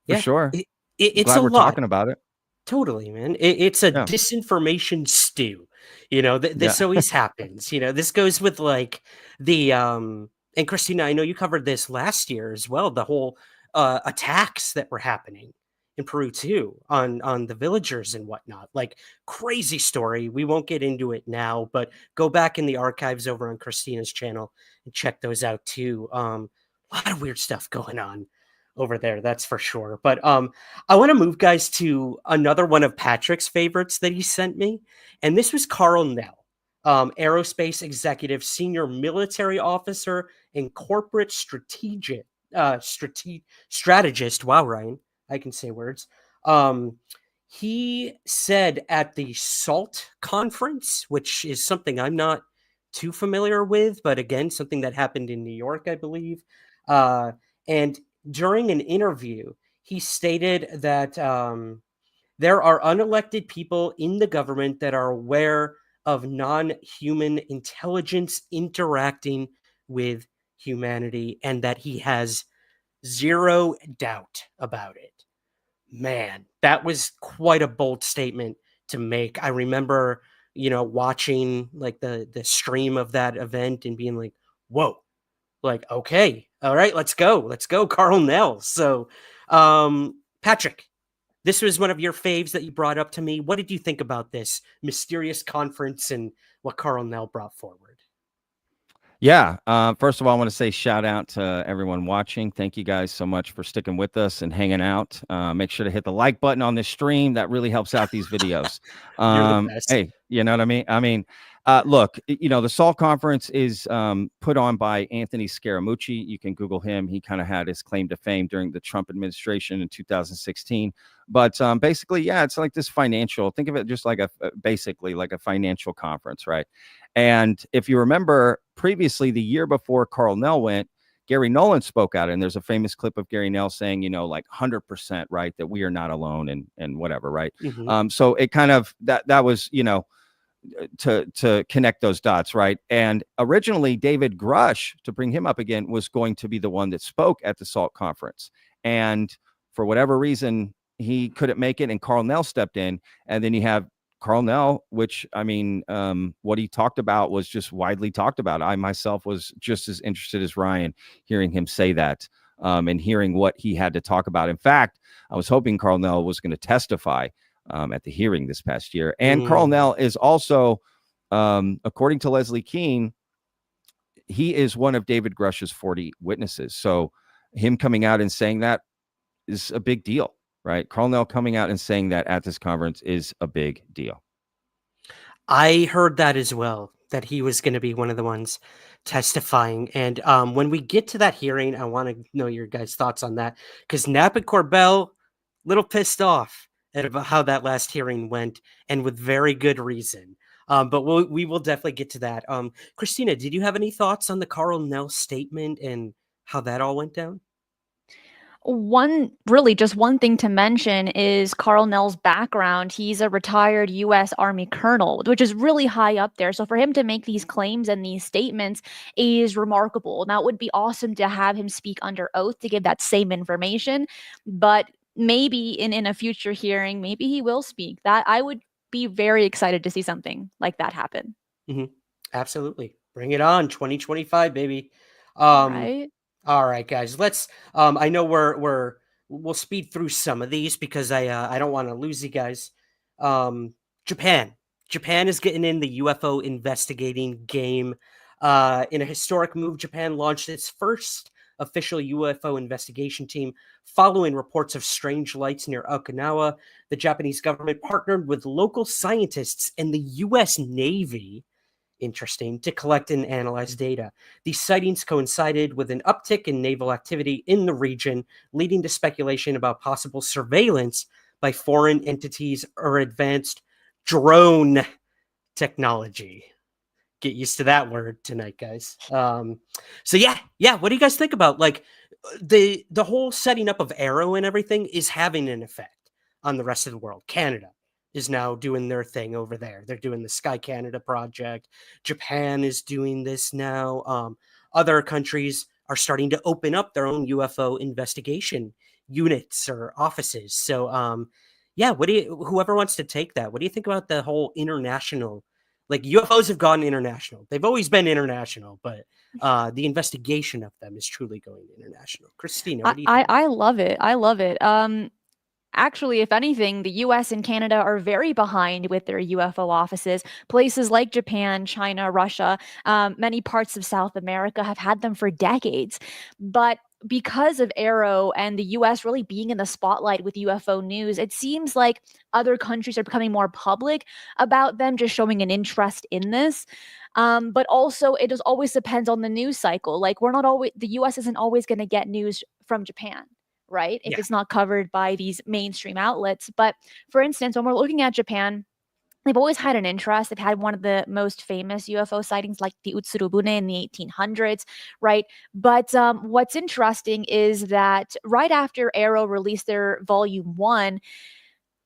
for sure. It's glad a we're lot. talking about it. Totally, man. It's a disinformation stew. This always happens. This goes with like the and Christina, I know you covered this last year as well. The whole attacks that were happening in Peru too on the villagers and whatnot. Like crazy story. We won't get into it now, but go back in the archives over on Christina's channel and check those out too. A lot of weird stuff going on over there, that's for sure. But I want to move, guys, to another one of Patrick's favorites that he sent me, and this was Karl Nell, aerospace executive, senior military officer, and corporate strategist. Wow, Ryan, I can say words. He said at the SALT conference, which is something I'm not too familiar with, but again, something that happened in New York, I believe. And during an interview, he stated that there are unelected people in the government that are aware of non-human intelligence interacting with humanity, and that he has zero doubt about it. Man, that was quite a bold statement to make. I remember, watching like the stream of that event and being like, "Whoa!" Like, okay, all right, let's go, Karl Nell. So, Patrick, this was one of your faves that you brought up to me. What did you think about this mysterious conference and what Karl Nell brought forward? Yeah. First of all, I want to say shout out to everyone watching. Thank you guys so much for sticking with us and hanging out. Make sure to hit the like button on this stream. That really helps out these videos. You're the best. Hey, you know what I mean? Look, the SALT conference is put on by Anthony Scaramucci. You can Google him. He kind of had his claim to fame during the Trump administration in 2016. But basically, yeah, it's like this financial, think of it just like basically like a financial conference, right? And if you remember previously, the year before Karl Nell went, Gary Nolan spoke out, and there's a famous clip of Gary Nell saying, like 100%, right, that we are not alone and whatever, right? Mhm. So it kind of that was, to connect those dots, right? And originally, David Grusch, to bring him up again, was going to be the one that spoke at the SALT conference, and for whatever reason, he couldn't make it, and Karl Nell stepped in, and then you have Karl Nell, which what he talked about was just widely talked about. I myself was just as interested as Ryan hearing him say that and hearing what he had to talk about. In fact, I was hoping Karl Nell was going to testify at the hearing this past year. And Karl Nell is also, according to Leslie Kean, he is one of David Grush's 40 witnesses. So him coming out and saying that is a big deal. Right. Karl Nell coming out and saying that at this conference is a big deal. I heard that as well, that he was going to be one of the ones testifying. And when we get to that hearing, I want to know your guys' thoughts on that, because Knapp and Corbell, little pissed off at how that last hearing went, and with very good reason. But we will definitely get to that. Cristina, did you have any thoughts on the Karl Nell statement and how that all went down? Just one thing to mention is Karl Nell's background. He's a retired U.S. Army colonel, which is really high up there. So for him to make these claims and these statements is remarkable. Now, it would be awesome to have him speak under oath to give that same information, but maybe in a future hearing, maybe he will speak. That I would be very excited to see something like that happen. Mm-hmm. Absolutely. Bring it on. 2025, baby. Right? All right, guys. Let's. I know we'll speed through some of these because I don't want to lose you guys. Japan. Japan is getting in the UFO investigating game. In a historic move, Japan launched its first official UFO investigation team following reports of strange lights near Okinawa. The Japanese government partnered with local scientists and the U.S. Navy, interesting, to collect and analyze data. These sightings coincided with an uptick in naval activity in the region, leading to speculation about possible surveillance by foreign entities or advanced drone technology. Get used to that word tonight, guys. So yeah. What do you guys think about like the whole setting up of AARO and everything is having an effect on the rest of the world? Canada is now doing their thing over there. They're doing the Sky Canada project. Japan is doing this now. Other countries are starting to open up their own UFO investigation units or offices. So, yeah, whoever wants to take that, what do you think about the whole international? Like UFOs have gone international. They've always been international, but the investigation of them is truly going international. Cristina, what do you think? I love it. I love it. Actually, if anything, the US and Canada are very behind with their UFO offices. Places like Japan, China, Russia, many parts of South America have had them for decades. But because of AARO and the US really being in the spotlight with UFO news, it seems like other countries are becoming more public about them, just showing an interest in this. But also, it always depends on the news cycle. Like, the US isn't always going to get news from Japan. right? If Yeah. it's not covered by these mainstream outlets. But for instance, when we're looking at Japan, they've always had an interest. They've had one of the most famous UFO sightings, like the Utsurubune in the 1800s, right? But what's interesting is that right after AARO released their Volume 1,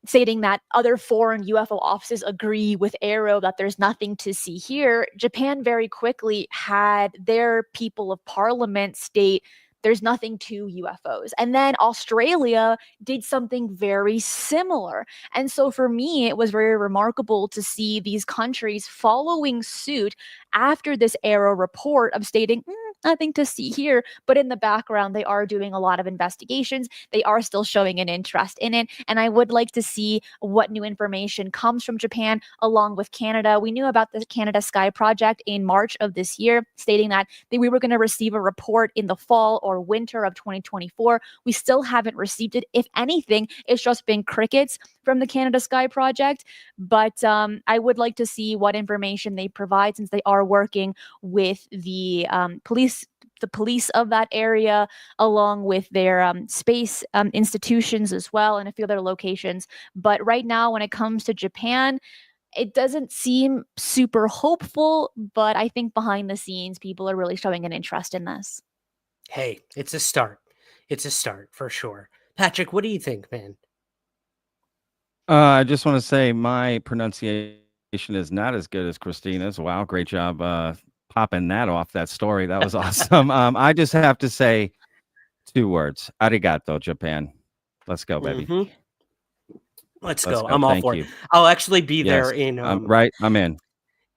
stating that other foreign UFO offices agree with AARO that there's nothing to see here, Japan very quickly had their people of parliament state there's nothing to UFOs. And then Australia did something very similar. And so for me, it was very remarkable to see these countries following suit after this AARO report of stating, nothing to see here. But in the background, they are doing a lot of investigations. They are still showing an interest in it. And I would like to see what new information comes from Japan along with Canada. We knew about the Canada Sky Project in March of this year, stating that we were going to receive a report in the fall or winter of 2024. We still haven't received it. If anything, it's just been crickets from the Canada Sky Project. But I would like to see what information they provide, since they are working with the police of that area, along with their space institutions as well, and a few other locations. But right now, when it comes to Japan, it doesn't seem super hopeful, but I think behind the scenes, people are really showing an interest in this. Hey, it's a start. It's a start for sure. Patrick, what do you think, man? I just want to say my pronunciation is not as good as Christina's. Wow, great job popping that off, that story. That was awesome. I just have to say 2 words. Arigato, Japan. Let's go, baby. Mhm. Let's Let's go. go. I'm all Thank for you. it. I'll actually be there Yes, in right. I'm in.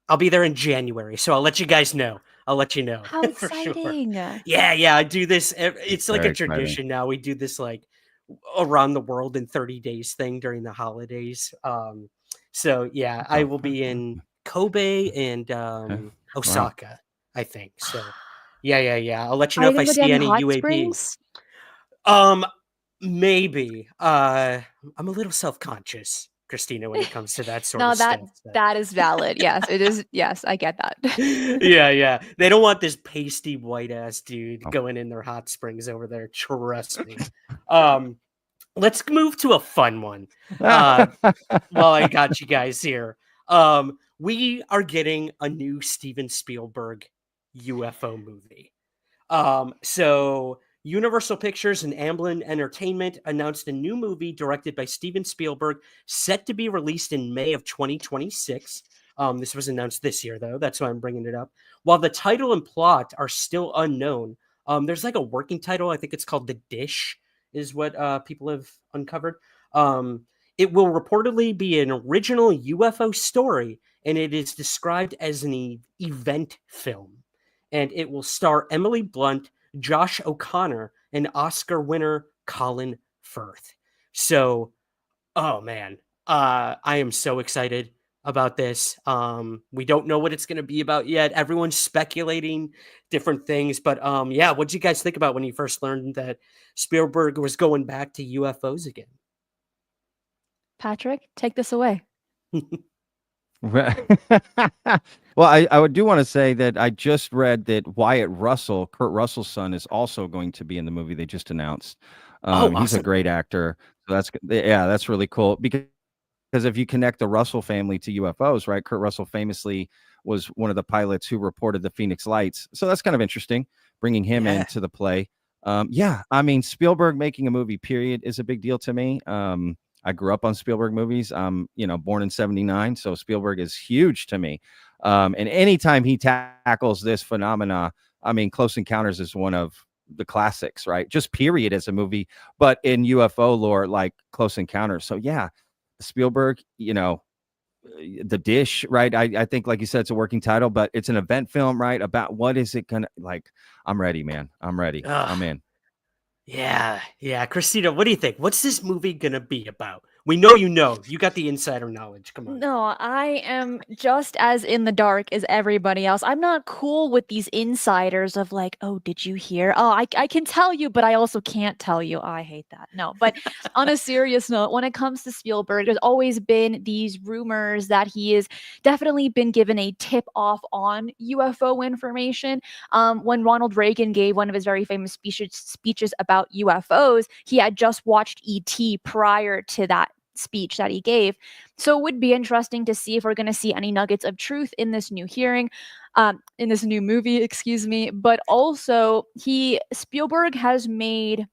I'll be there in January, so I'll let you guys know. I'll let you know How for sure. exciting! Yeah, I do this. It's like Very a exciting. tradition now. We do this like around the world in 30 days thing during the holidays. So yeah, I will be in Kobe and Wow. Osaka, I think. So yeah. I'll let you Are know you if I going to go see down to any Hot UAP. Springs? Maybe. I'm a little self-conscious, Christina, when it comes to that sort No, of that stuff. So. that is valid. Yes, it is. Yes, I get that. Yeah. They don't want this pasty white ass dude going in their hot springs over there. Trust me. Let's move to a fun one. While I got you guys here. We are getting a new Steven Spielberg UFO movie. So Universal Pictures and Amblin Entertainment announced a new movie directed by Steven Spielberg, set to be released in May of 2026. This was announced this year, though. That's why I'm bringing it up. While the title and plot are still unknown, there's like a working title. I think it's called The Dish, is what people have uncovered. It will reportedly be an original UFO story, and it is described as an event film. And it will star Emily Blunt, Josh O'Connor, and Oscar winner Colin Firth. So, oh man, I am so excited about this. We don't know what it's going to be about yet. Everyone's speculating different things, but yeah, what did you guys think about when you first learned that Spielberg was going back to UFOs again? Patrick, take this away. Well, I do want to say that I just read that Wyatt Russell, Kurt Russell's son, is also going to be in the movie they just announced. Oh, He's a awesome. great actor. So that's really cool because if you connect the Russell family to UFOs, right? Kurt Russell famously was one of the pilots who reported the Phoenix Lights. So that's kind of interesting, bringing him Yeah. into the play. Yeah, I mean, Spielberg making a movie, period, is a big deal to me. I grew up on Spielberg movies. I'm, born in 79. So Spielberg is huge to me. And anytime he tackles this phenomena, I mean, Close Encounters is one of the classics, right? Just period as a movie, but in UFO lore, like Close Encounters. So yeah, Spielberg, The Dish, right? I think, like you said, it's a working title, but it's an event film, right? About what is it gonna like? I'm ready, man. I'm ready. I'm in. Yeah. Christina, what do you think? What's this movie gonna be about? We know you know. You got the insider knowledge. Come on. No, I am just as in the dark as everybody else. I'm not cool with these insiders of like, oh, did you hear? Oh, I can tell you, but I also can't tell you. Oh, I hate that. No, but on a serious note, when it comes to Spielberg, there's always been these rumors that he has definitely been given a tip off on UFO information. When Ronald Reagan gave one of his very famous speeches about UFOs, he had just watched ET prior to that speech that he gave. So it would be interesting to see if we're going to see any nuggets of truth in this new hearing, in this new movie, excuse me. But also, Spielberg has made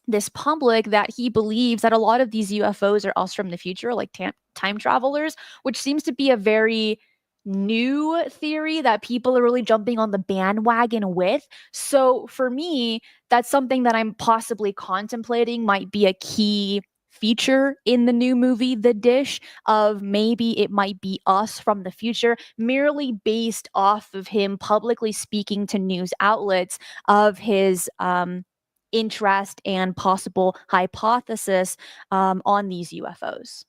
this public that he believes that a lot of these UFOs are us from the future, like time travelers, which seems to be a very new theory that people are really jumping on the bandwagon with. So for me, that's something that I'm possibly contemplating might be a key feature in the new movie The Dish, of maybe it might be us from the future, merely based off of him publicly speaking to news outlets of his interest and possible hypothesis on these UFOs.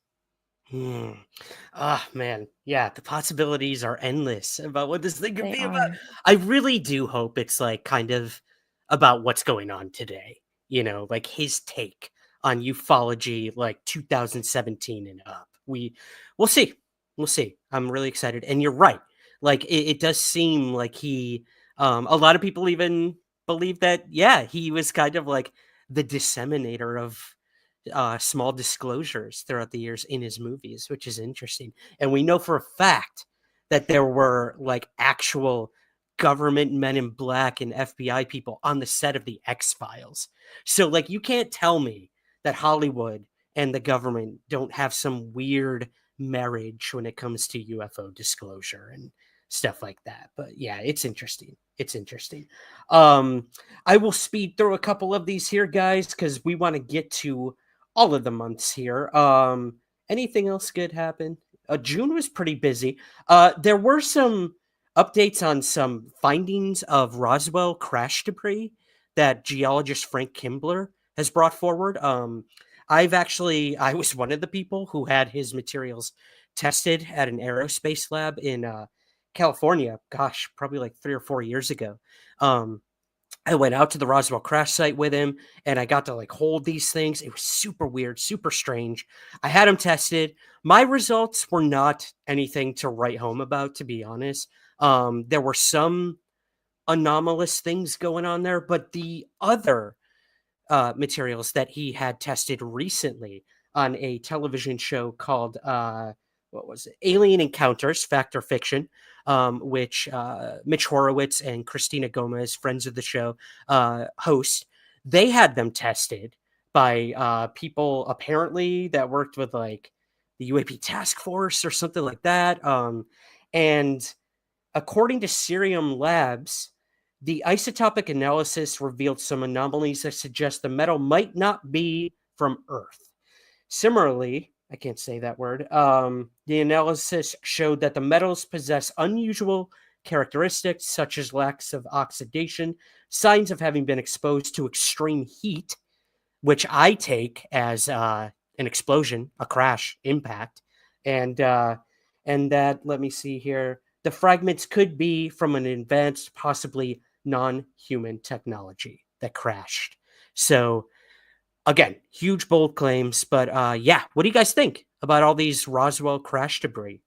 Man. Yeah, the possibilities are endless about what this thing could They be about. are. I really do hope it's like kind of about what's going on today. You know, like his take on ufology, like 2017 and up. We'll see. We'll see. I'm really excited. And you're right. Like it does seem like a lot of people even believe that, yeah, he was kind of like the disseminator of small disclosures throughout the years in his movies, which is interesting. And we know for a fact that there were like actual government men in black and FBI people on the set of the X-Files. So like you can't tell me that Hollywood and the government don't have some weird marriage when it comes to UFO disclosure and stuff like that. But yeah, it's interesting. It's interesting. I will speed through a couple of these here, guys, because we want to get to all of the months here. Anything else good happen? June was pretty busy. There were some updates on some findings of Roswell crash debris that geologist Frank Kimbler has brought forward. I was one of the people who had his materials tested at an aerospace lab in California. Gosh, probably like 3 or 4 years ago. I went out to the Roswell crash site with him and I got to like hold these things. It was super weird, super strange. I had them tested. My results were not anything to write home about, to be honest. There were some anomalous things going on there, but the other materials that he had tested recently on a television show called what was it? Alien Encounters, Fact or Fiction, which Mitch Horowitz and Cristina Gomez, friends of the show, host. They had them tested by people apparently that worked with like the UAP task force or something like that. And according to Cerium Labs, the isotopic analysis revealed some anomalies that suggest the metal might not be from Earth. Similarly, I can't say that word. The analysis showed that the metals possess unusual characteristics such as lacks of oxidation, signs of having been exposed to extreme heat, which I take as an explosion, a crash, impact, and that, let me see here, the fragments could be from an advanced, possibly non-human technology that crashed. So again, huge, bold claims, but yeah, what do you guys think about all these Roswell crash debris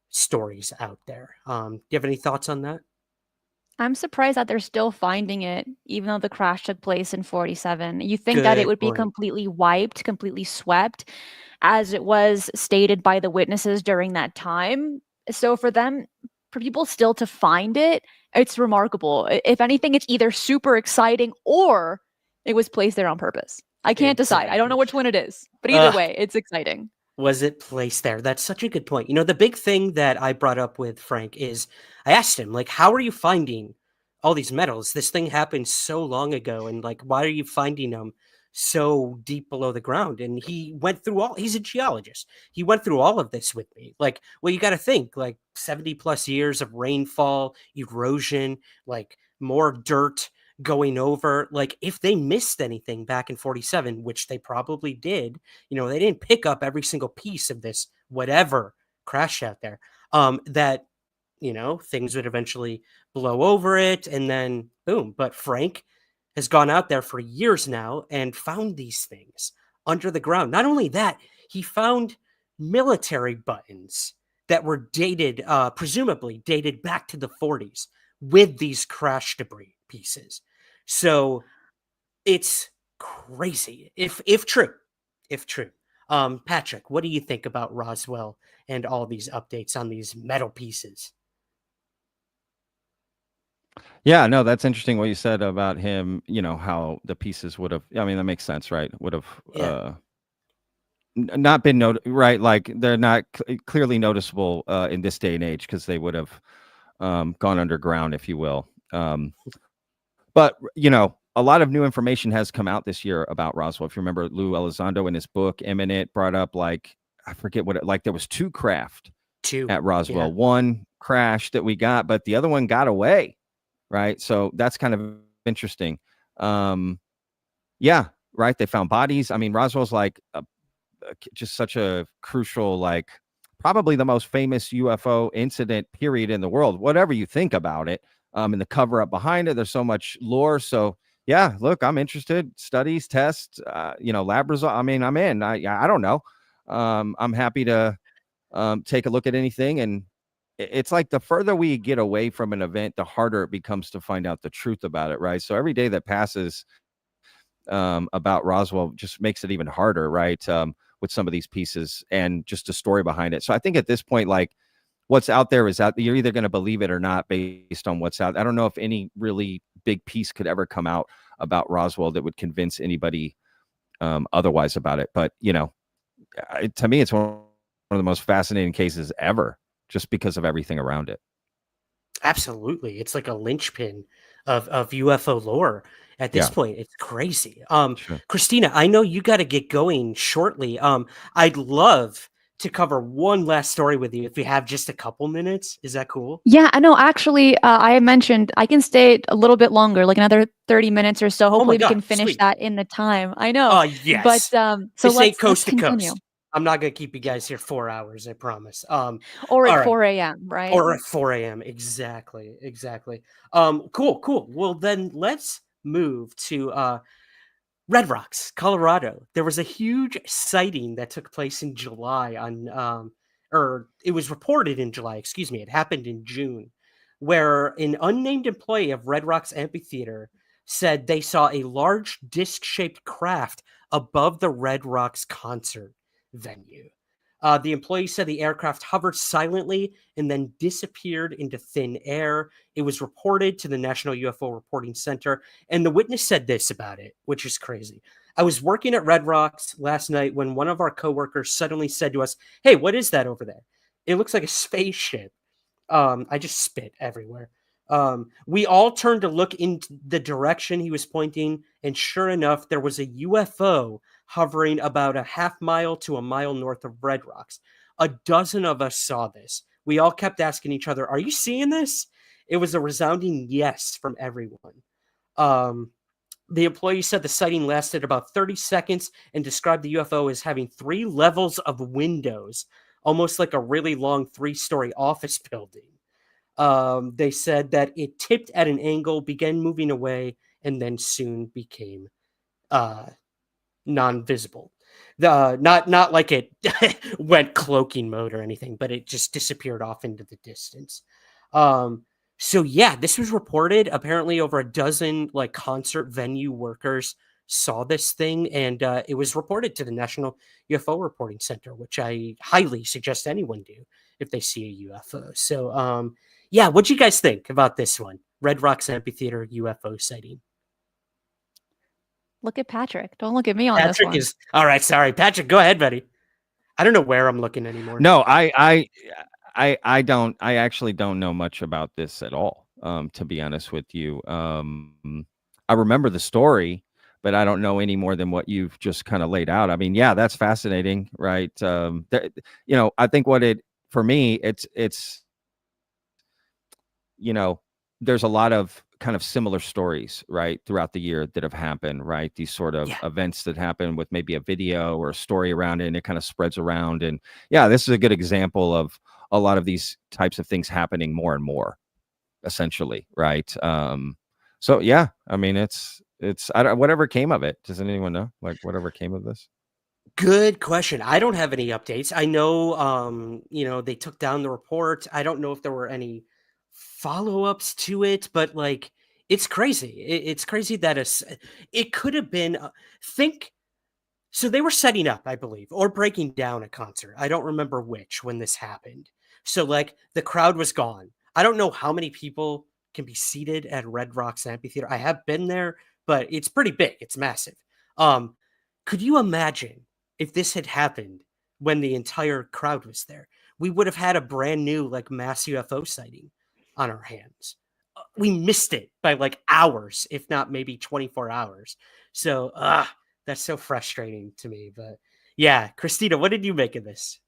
stories out there? Do you have any thoughts on that? I'm surprised that they're still finding it, even though the crash took place in 47. You think that it Good would be point. completely wiped, completely swept, as it was stated by the witnesses during that time. So for people still to find it, it's remarkable. If anything, it's either super exciting or it was placed there on purpose. I can't decide. I don't know Exactly. which one it is, but either way, it's exciting. Was it placed there? That's such a good point. You know, the big thing that I brought up with Frank is I asked him, like, how are you finding all these metals? This thing happened so long ago, and like, why are you finding them so deep below the ground? And he went through he's a geologist. He went through all of this with me. Like, well, you got to think, like 70 plus years of rainfall, erosion, like more dirt, going over, like, if they missed anything back in 47, which they probably did. They didn't pick up every single piece of this whatever crashed out there, that things would eventually blow over it, and then boom. But Frank has gone out there for years now and found these things under the ground. Not only that, he found military buttons that were dated, presumably dated back to the 40s, with these crash debris pieces. So it's crazy if true. Patrick, what do you think about Roswell and all these updates on these metal pieces? Yeah, no, that's interesting what you said about him, how the pieces would have, I mean, that makes sense, right? Would have Yeah. not been right, like they're not clearly noticeable in this day and age, because they would have gone underground, if you will. But a lot of new information has come out this year about Roswell. If you remember, Lou Elizondo in his book Imminent brought up, like, I forget what like there was two craft at Roswell. Yeah. One crash that we got, but the other one got away, right? So that's kind of interesting. Yeah, right. They found bodies. I mean, Roswell's like just such a crucial, like, probably the most famous UFO incident period in the world, whatever you think about it. And the cover up behind it, there's so much lore. So yeah, look, I'm interested. Studies, tests, lab results. I mean, I'm in. I don't know. I'm happy to take a look at anything. And it's like the further we get away from an event, the harder it becomes to find out the truth about it, right? So every day that passes about Roswell just makes it even harder, right? With some of these pieces and just a story behind it. So I think at this point, like, what's out there is out. You're either going to believe it or not based on what's out. I don't know if any really big piece could ever come out about Roswell that would convince anybody otherwise about it. But to me, it's one of the most fascinating cases ever, just because of everything around it. Absolutely. It's like a linchpin of UFO lore at this point. It's crazy. Sure. Cristina, I know you got to get going shortly. I'd love to cover one last story with you if you have just a couple minutes. Is that cool? Yeah, I know. Actually, I mentioned I can stay a little bit longer, like another 30 minutes or so. Hopefully, we can finish sweet. that in the time. I know. Oh, yes. But so this ain't let's coast to continue. coast. I'm not going to keep you guys here 4 hours, I promise. Or at right. 4 a.m., right? Or at 4 a.m. Exactly. Cool. Well, then let's move to Red Rocks, Colorado. There was a huge sighting that took place in July or it was reported in July, excuse me. It happened in June, where an unnamed employee of Red Rocks Amphitheater said they saw a large disc-shaped craft above the Red Rocks concert venue. The employee said the aircraft hovered silently and then disappeared into thin air. It was reported to the National UFO Reporting Center, and the witness said this about it, which is crazy. I was working at Red Rocks last night when one of our coworkers suddenly said to us, "Hey, what is that over there? It looks like a spaceship." I just spit everywhere. We all turned to look in the direction he was pointing, and sure enough, there was a UFO hovering about a half mile to a mile north of Red Rocks. A dozen of us saw this. We all kept asking each other, "Are you seeing this?" It was a resounding yes from everyone. The employee said the sighting lasted about 30 seconds and described the UFO as having 3 levels of windows, almost like a really long 3-story office building. They said that it tipped at an angle, began moving away, and then soon became non-visible. Not like it went cloaking mode or anything, but it just disappeared off into the distance. So yeah, this was reported. Apparently, over a dozen like concert venue workers saw this thing, and it was reported to the National UFO Reporting Center, which I highly suggest anyone do if they see a UFO. So yeah, what'd you guys think about this one? Red Rocks Amphitheater UFO sighting. Look at Patrick. Don't look at me on this one. Patrick is all right. Sorry, Patrick. Go ahead, buddy. I don't know where I'm looking anymore. No, I don't. I actually don't know much about this at all. To be honest with you, I remember the story, but I don't know any more than what you've just kind of laid out. I mean, yeah, that's fascinating, right? I think for me, it's there's a lot of kind of similar stories, right, throughout the year that have happened, right? These sort of Yeah. events that happen with maybe a video or a story around it, and it kind of spreads around. And yeah, this is a good example of a lot of these types of things happening more and more, essentially, right? So yeah, I mean, it's I don't, whatever came of it. Does anyone know, like, whatever came of this? Good question. I don't have any updates. I know, they took down the report. I don't know if there were any follow-ups to it, but like, it's crazy. It's crazy that it could have been. Think so. They were setting up, I believe, or breaking down a concert. I don't remember which when this happened. So like, the crowd was gone. I don't know how many people can be seated at Red Rocks Amphitheater. I have been there, but it's pretty big. It's massive. Um, could you imagine if this had happened when the entire crowd was there? We would have had a brand new like mass UFO sighting on our hands. We missed it by like hours, if not maybe 24 hours. So, that's so frustrating to me. But yeah, Christina, what did you make of this?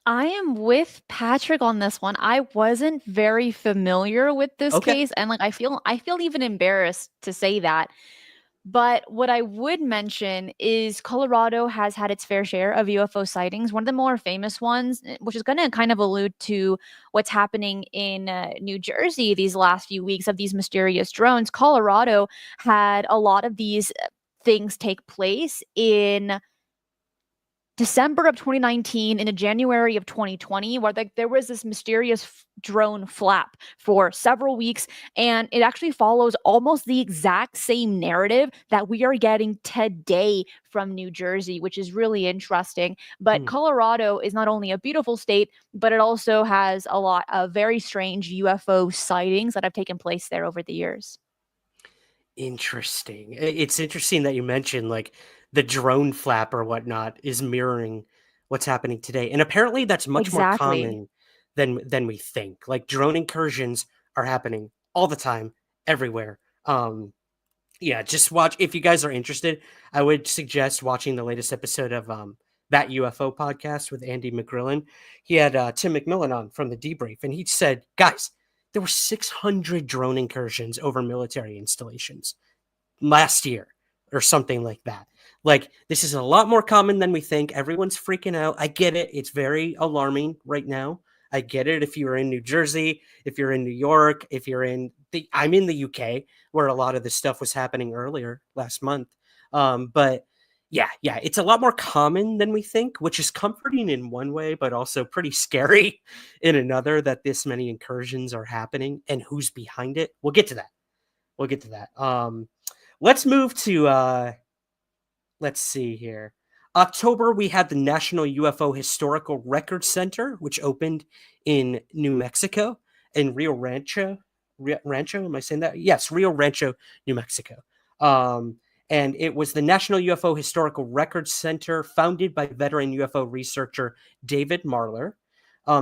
I am with Patrick on this one. I wasn't very familiar with this Okay. case, and like I feel even embarrassed to say that. But what I would mention is Colorado has had its fair share of UFO sightings. One of the more famous ones, which is going to kind of allude to what's happening in New Jersey these last few weeks of these mysterious drones. Colorado had a lot of these things take place in December of 2019 into January of 2020, where there was this mysterious drone flap for several weeks, and it actually follows almost the exact same narrative that we are getting today from New Jersey, which is really interesting. But Hmm. Colorado is not only a beautiful state, but it also has a lot of very strange UFO sightings that have taken place there over the years. Interesting. It's interesting that you mentioned like the drone flap or whatnot is mirroring what's happening today. And apparently that's much more Exactly. common than we think. Like drone incursions are happening all the time, everywhere. Yeah, just watch if you guys are interested. I would suggest watching the latest episode of that UFO podcast with Andy McGrillen. He had Tim McMillan on from the debrief, and he said, guys, there were 600 drone incursions over military installations last year or something like that. Like, this is a lot more common than we think. Everyone's freaking out. I get it. It's very alarming right now. I get it if you're in New Jersey, if you're in New York, if you're in I'm in the UK where a lot of this stuff was happening earlier last month. But yeah, it's a lot more common than we think, which is comforting in one way, but also pretty scary in another that this many incursions are happening and who's behind it. We'll get to that. We'll get to that. Let's move to let's see here. October, we had the National UFO Historical Record Center, which opened in New Mexico, in Rio Rancho. Rancho, am I saying that? Yes, Rio Rancho, New Mexico. Um, and it was the National UFO Historical Record Center, founded by veteran UFO researcher David Marler.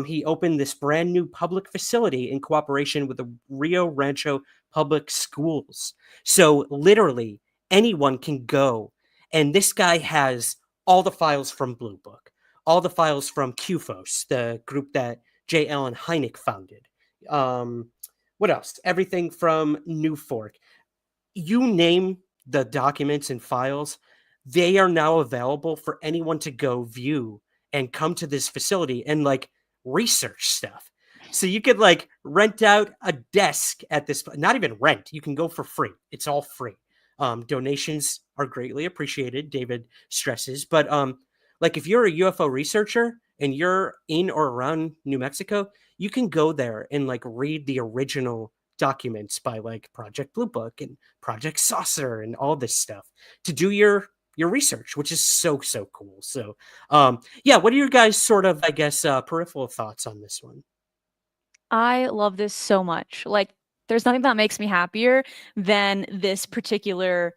He opened this brand new public facility in cooperation with the Rio Rancho Public Schools. So literally anyone can go. And this guy has all the files from Blue Book, all the files from QFOS, the group that J. Allen Hynek founded. Um, what else? Everything from New Fork. You name the documents and files, they are now available for anyone to go view and come to this facility and like research stuff. So you could like rent out a desk at this, not even rent, you can go for free. It's all free. Donations are greatly appreciated, David stresses. But like if you're a UFO researcher and you're in or around New Mexico, you can go there and like read the original documents by like Project Blue Book and Project Saucer and all this stuff to do your research, which is so cool. So yeah, what are your guys sort of, I guess, peripheral thoughts on this one? I love this so much. Like, there's nothing that makes me happier than this particular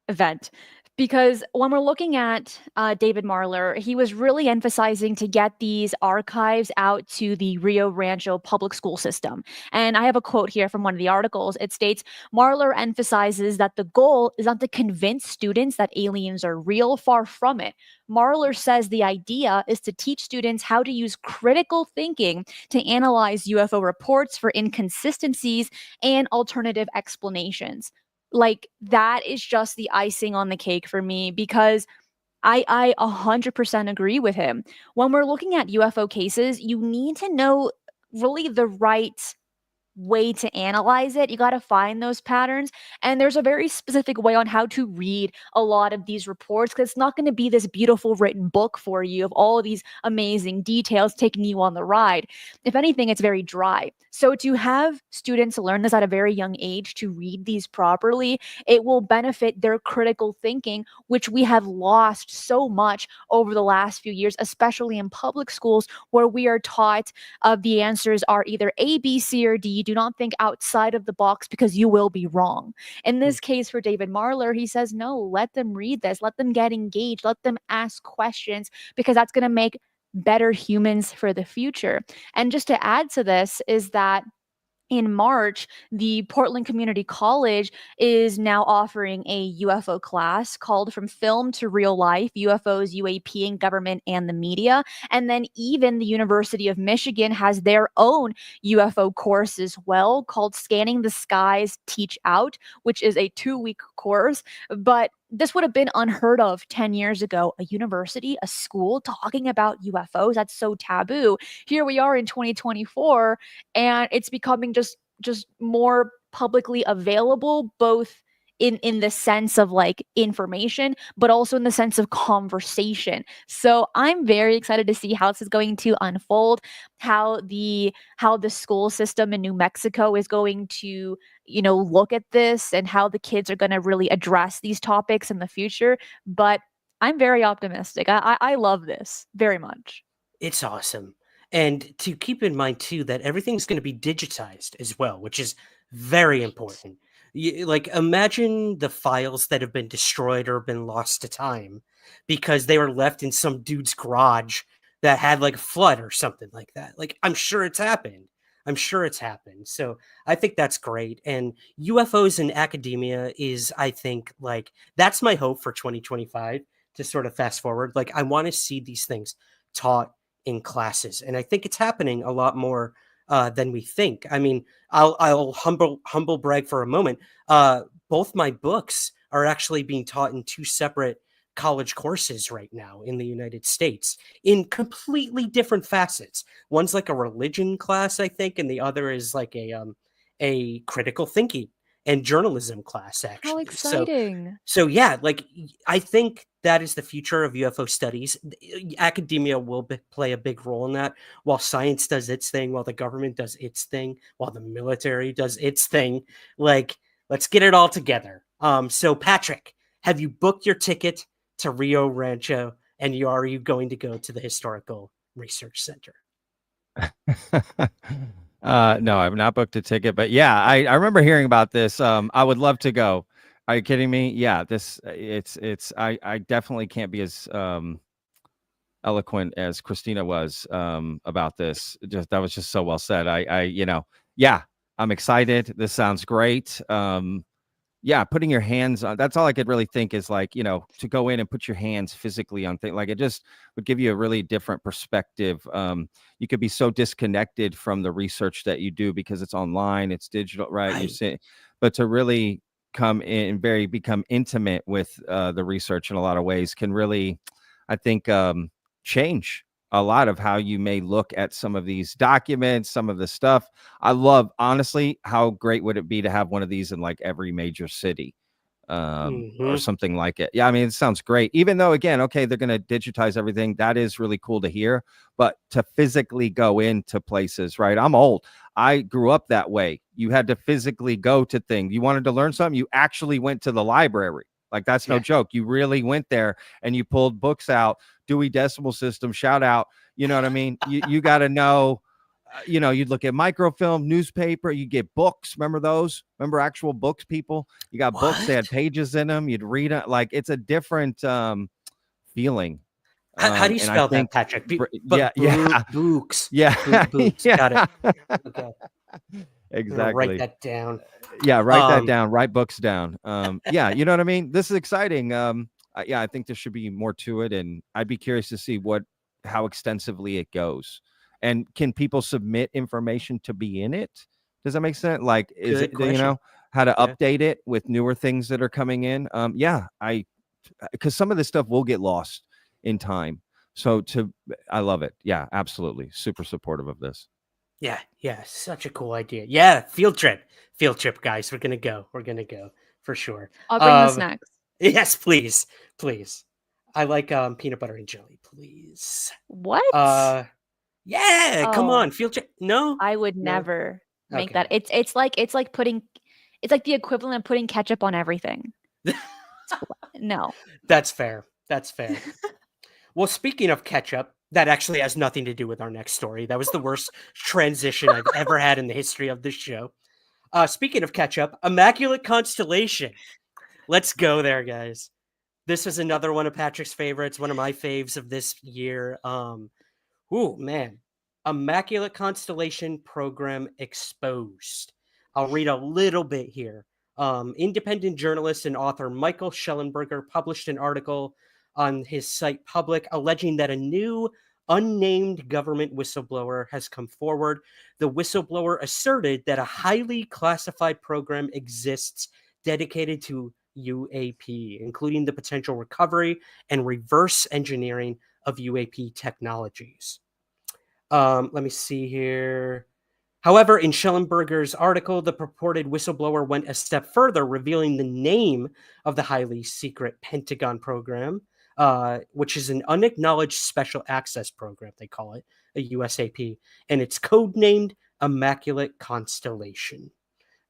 event. Because when we're looking at David Marler, he was really emphasizing to get these archives out to the Rio Rancho public school system. And I have a quote here from one of the articles. It states, Marler emphasizes that the goal is not to convince students that aliens are real, far from it. Marler says the idea is to teach students how to use critical thinking to analyze UFO reports for inconsistencies and alternative explanations. Like, that is just the icing on the cake for me, because I 100% agree with him. When we're looking at UFO cases, you need to know really the right way to analyze it. You got to find those patterns. And there's a very specific way on how to read a lot of these reports, because it's not going to be this beautiful written book for you of all of these amazing details taking you on the ride. If anything, it's very dry. So to have students learn this at a very young age, to read these properly, it will benefit their critical thinking, which we have lost so much over the last few years, especially in public schools, where we are taught the answers are either A, B, C, or D. Do not think outside of the box because you will be wrong. In this case, for David Marler, he says, no, let them read this, let them get engaged, let them ask questions, because that's going to make better humans for the future. And just to add to this is that in March, the Portland Community College is now offering a UFO class called From Film to Real Life, UFOs, UAP, and Government and the Media. And then even the University of Michigan has their own UFO course as well, called Scanning the Skies, Teach Out, which is a 2-week course. But this would have been unheard of 10 years ago. A university, a school talking about UFOs, that's so taboo. Here we are in 2024, and it's becoming just more publicly available, both in the sense of like information, but also in the sense of conversation. So I'm very excited to see how this is going to unfold, how the school system in New Mexico is going to, look at this, and how the kids are going to really address these topics in the future. But I'm very optimistic. I love this very much. It's awesome. And to keep in mind too that everything's going to be digitized as well, which is very important. Like, imagine the files that have been destroyed or been lost to time because they were left in some dude's garage that had like a flood or something like that. Like, I'm sure it's happened. I'm sure it's happened. So I think that's great. And UFOs in academia is, I think, like, that's my hope for 2025, to sort of fast forward. Like, I want to see these things taught in classes, and I think it's happening a lot more than we think. I mean, I'll humble brag for a moment. Both my books are actually being taught in 2 separate college courses right now in the United States, in completely different facets. One's like a religion class, I think, and the other is like a critical thinking and journalism class, actually. How exciting. So yeah, like, I think that is the future of UFO studies. Academia will play a big role in that, while science does its thing, while the government does its thing, while the military does its thing. Like, let's get it all together. So Patrick, have you booked your ticket to Rio Rancho, and are you going to go to the Historical Research Center? No, I've not booked a ticket, but yeah, I remember hearing about this. I would love to go. Are you kidding me? Yeah, I definitely can't be as eloquent as Cristina was about this. That was just so well said. Yeah, I'm excited. This sounds great. Yeah, putting your hands on, that's all I could really think is like, to go in and put your hands physically on things, like, it just would give you a really different perspective. You could be so disconnected from the research that you do because it's online, it's digital, right? You see, but to really come in and become intimate with the research in a lot of ways can really, I think, change a lot of how you may look at some of these documents, some of the stuff. I love, honestly, how great would it be to have one of these in like every major city or something like it. Yeah, I mean, it sounds great. Even though, again, okay, they're going to digitize everything. That is really cool to hear. But to physically go into places, right? I'm old. I grew up that way. You had to physically go to things. You wanted to learn something, you actually went to the library. Like, that's no joke. You really went there and you pulled books out. Dewey Decimal System, shout out. You know what I mean? You got to know you'd look at microfilm, newspaper, you get books. Remember those? Remember actual books, people? You got books, they had pages in them. You'd read it. Like, it's a different feeling. How do you and spell I think, that, Patrick? yeah. Books. Yeah. Books. Yeah. Got it. Okay. I'm gonna Exactly. write that down. Yeah, write that down. Write books down. Yeah, you know what I mean? This is exciting. I think there should be more to it, and I'd be curious to see how extensively it goes. And can people submit information to be in it? Does that make sense? Like, is Good it, question. how to Yeah. update it with newer things that are coming in? Because some of this stuff will get lost in time. So I love it. Yeah, absolutely. Super supportive of this. Yeah, such a cool idea. Yeah, field trip, guys. We're gonna go for sure. I'll bring the snacks. Yes, please. I like peanut butter and jelly, please. What? Yeah, come Oh. on, field trip. No, I would No? never make Okay. that. It's like the equivalent of putting ketchup on everything. No. That's fair. Well, speaking of ketchup, that actually has nothing to do with our next story. That was the worst transition I've ever had in the history of this show. Speaking of ketchup, Immaculate Constellation. Let's go there, guys. This is another one of Patrick's favorites, one of my faves of this year. Oh man, Immaculate Constellation program exposed. I'll read a little bit here. Independent journalist and author Michael Schellenberger published an article on his site Public alleging that a new unnamed government whistleblower has come forward. The whistleblower asserted that a highly classified program exists dedicated to UAP, including the potential recovery and reverse engineering of UAP technologies. Let me see here. However, in Schellenberger's article, the purported whistleblower went a step further, revealing the name of the highly secret Pentagon program, which is an unacknowledged special access program, they call it, a USAP, and it's codenamed Immaculate Constellation.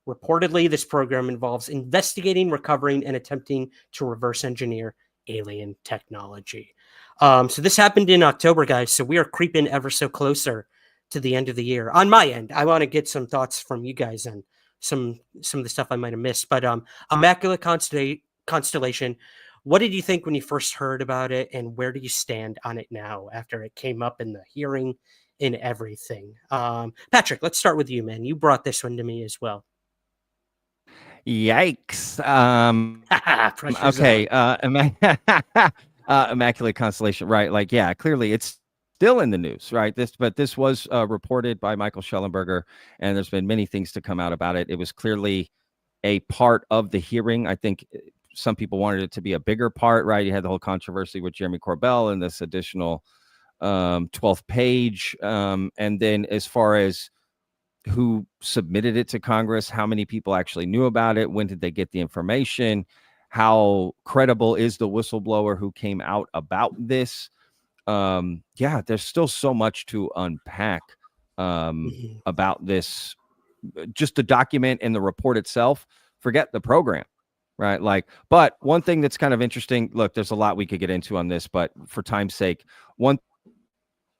Reportedly, this program involves investigating, recovering, and attempting to reverse engineer alien technology. So this happened in October, guys, so we are creeping ever so closer to the end of the year. On my end, I want to get some thoughts from you guys on some of the stuff I might have missed. But Immaculate Constellation, what did you think when you first heard about it, and where do you stand on it now after it came up in the hearing and everything? Patrick, let's start with you, man. You brought this one to me as well. Yikes. Okay. Immaculate Constellation, right? Like, yeah, clearly it's still in the news, right? This was reported by Michael Schellenberger, and there's been many things to come out about it. It was clearly a part of the hearing. I think some people wanted it to be a bigger part, right? You had the whole controversy with Jeremy Corbell and this additional 12th page. And then as far as who submitted it to Congress, how many people actually knew about it, when did they get the information, how credible is the whistleblower who came out about this? Yeah, there's still so much to unpack about this, just the document and the report itself. Forget the program, right? Like, but one thing that's kind of interesting, look, there's a lot we could get into on this, but for time's sake, one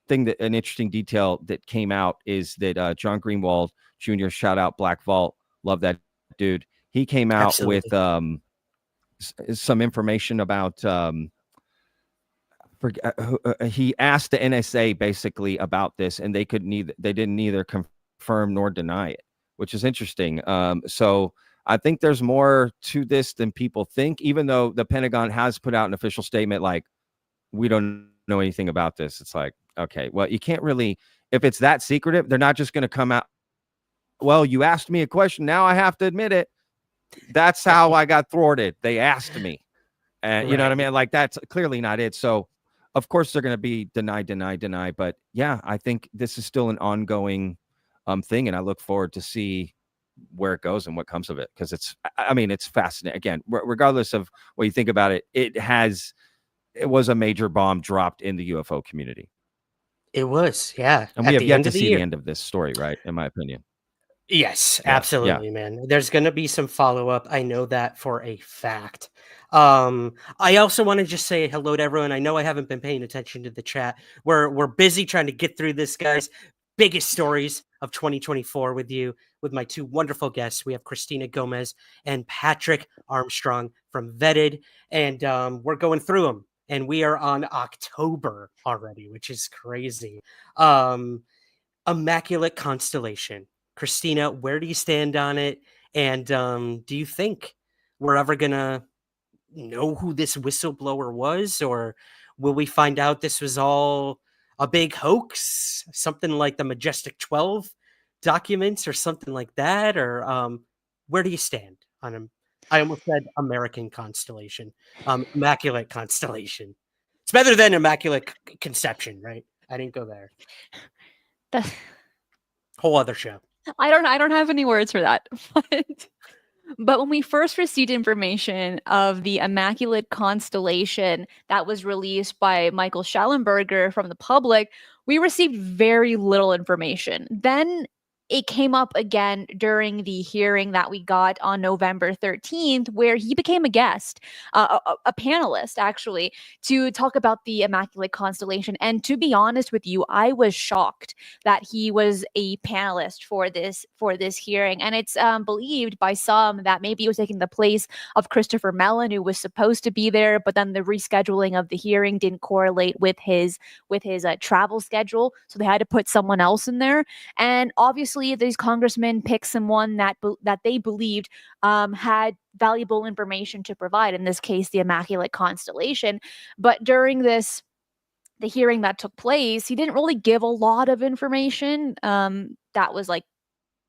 thing that an interesting detail that came out is that John Greenwald Jr., shout out Black Vault, love that dude. He came out with some information about he asked the NSA basically about this, and they didn't neither confirm nor deny it, which is interesting. So I think there's more to this than people think, even though the Pentagon has put out an official statement like, we don't know anything about this. It's like, okay, well, you can't really, if it's that secretive, they're not just going to come out, well, you asked me a question, now I have to admit it. That's how I got thwarted. They asked me. And you know what I mean? Like, that's clearly not it. So of course they're going to be deny. But yeah, I think this is still an ongoing thing. And I look forward to see where it goes and what comes of it. Because it's fascinating. Again, regardless of what you think about it, it was a major bomb dropped in the UFO community. It was, yeah. And we have yet to see the end of this story, right? In my opinion. Yes, absolutely, man. There's going to be some follow-up. I know that for a fact. I also want to just say hello to everyone. I know I haven't been paying attention to the chat. We're busy trying to get through this, guys. biggest stories of 2024 with you, with my two wonderful guests. We have Cristina Gomez and Patrick Armstrong from Vetted, and we're going through them. And we are on October already, which is crazy. Immaculate Constellation. Cristina, where do you stand on it? And do you think we're ever going to know who this whistleblower was? Or will we find out this was all a big hoax? Something like the Majestic 12 documents or something like that? Or where do you stand on him? I almost said American Constellation. Immaculate Constellation. It's better than Immaculate Conception, right? I didn't go there. That's, Whole other show. I don't have any words for that. But when we first received information of the Immaculate Constellation that was released by Michael Schellenberger from the public, we received very little information. Then it came up again during the hearing that we got on November 13th, where he became a guest, a panelist, actually, to talk about the Immaculate Constellation. And to be honest with you, I was shocked that he was a panelist for this hearing. And it's believed by some that maybe he was taking the place of Christopher Mellon, who was supposed to be there, but then the rescheduling of the hearing didn't correlate with his travel schedule, so they had to put someone else in there. And obviously, these congressmen picked someone that they believed had valuable information to provide. In this case, the Immaculate Constellation. But during the hearing that took place, he didn't really give a lot of information that was like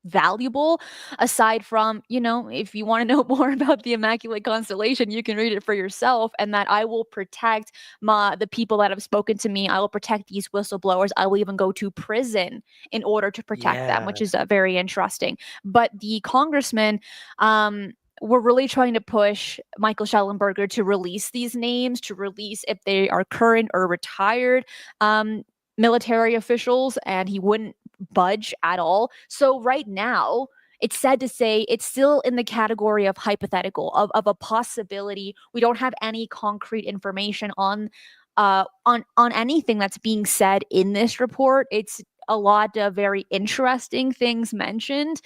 valuable, aside from, if you want to know more about the Immaculate Constellation, you can read it for yourself, and that I will protect the people that have spoken to me. I will protect these whistleblowers. I will even go to prison in order to protect them, which is very interesting. But the congressman we're really trying to push Michael Schellenberger to release these names, to release if they are current or retired military officials, and he wouldn't budge at all. So right now, it's sad to say it's still in the category of hypothetical, of a possibility. We don't have any concrete information on anything that's being said in this report. It's a lot of very interesting things mentioned,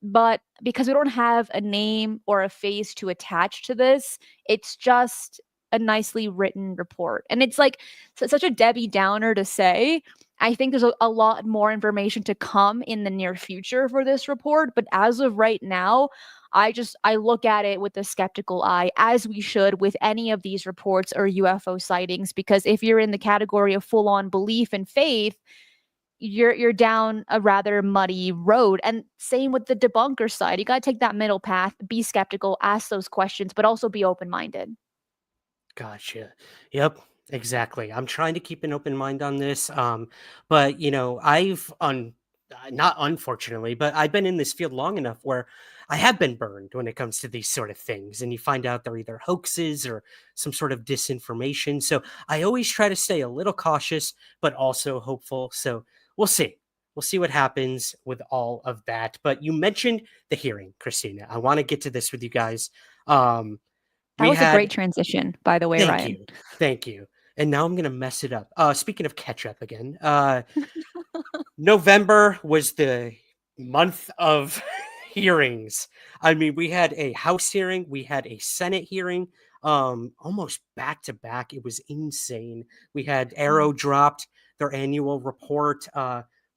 but because we don't have a name or a face to attach to this, it's just a nicely written report. And it's like such a Debbie Downer to say. I think there's a lot more information to come in the near future for this report. But as of right now, I look at it with a skeptical eye, as we should with any of these reports or UFO sightings, because if you're in the category of full-on belief and faith, you're down a rather muddy road. And same with the debunker side. You got to take that middle path, be skeptical, ask those questions, but also be open-minded. Gotcha. Yep, exactly. I'm trying to keep an open mind on this. But I've not unfortunately, but I've been in this field long enough where I have been burned when it comes to these sort of things. And you find out they're either hoaxes or some sort of disinformation. So I always try to stay a little cautious, but also hopeful. So we'll see. We'll see what happens with all of that. But you mentioned the hearing, Cristina. I want to get to this with you guys. That was a great transition, by the way, Thank Ryan. you. Thank you. And now I'm going to mess it up. Speaking of ketchup again, November was the month of hearings. I mean, we had a House hearing, we had a Senate hearing, almost back to back. It was insane. We had AARO dropped their annual report.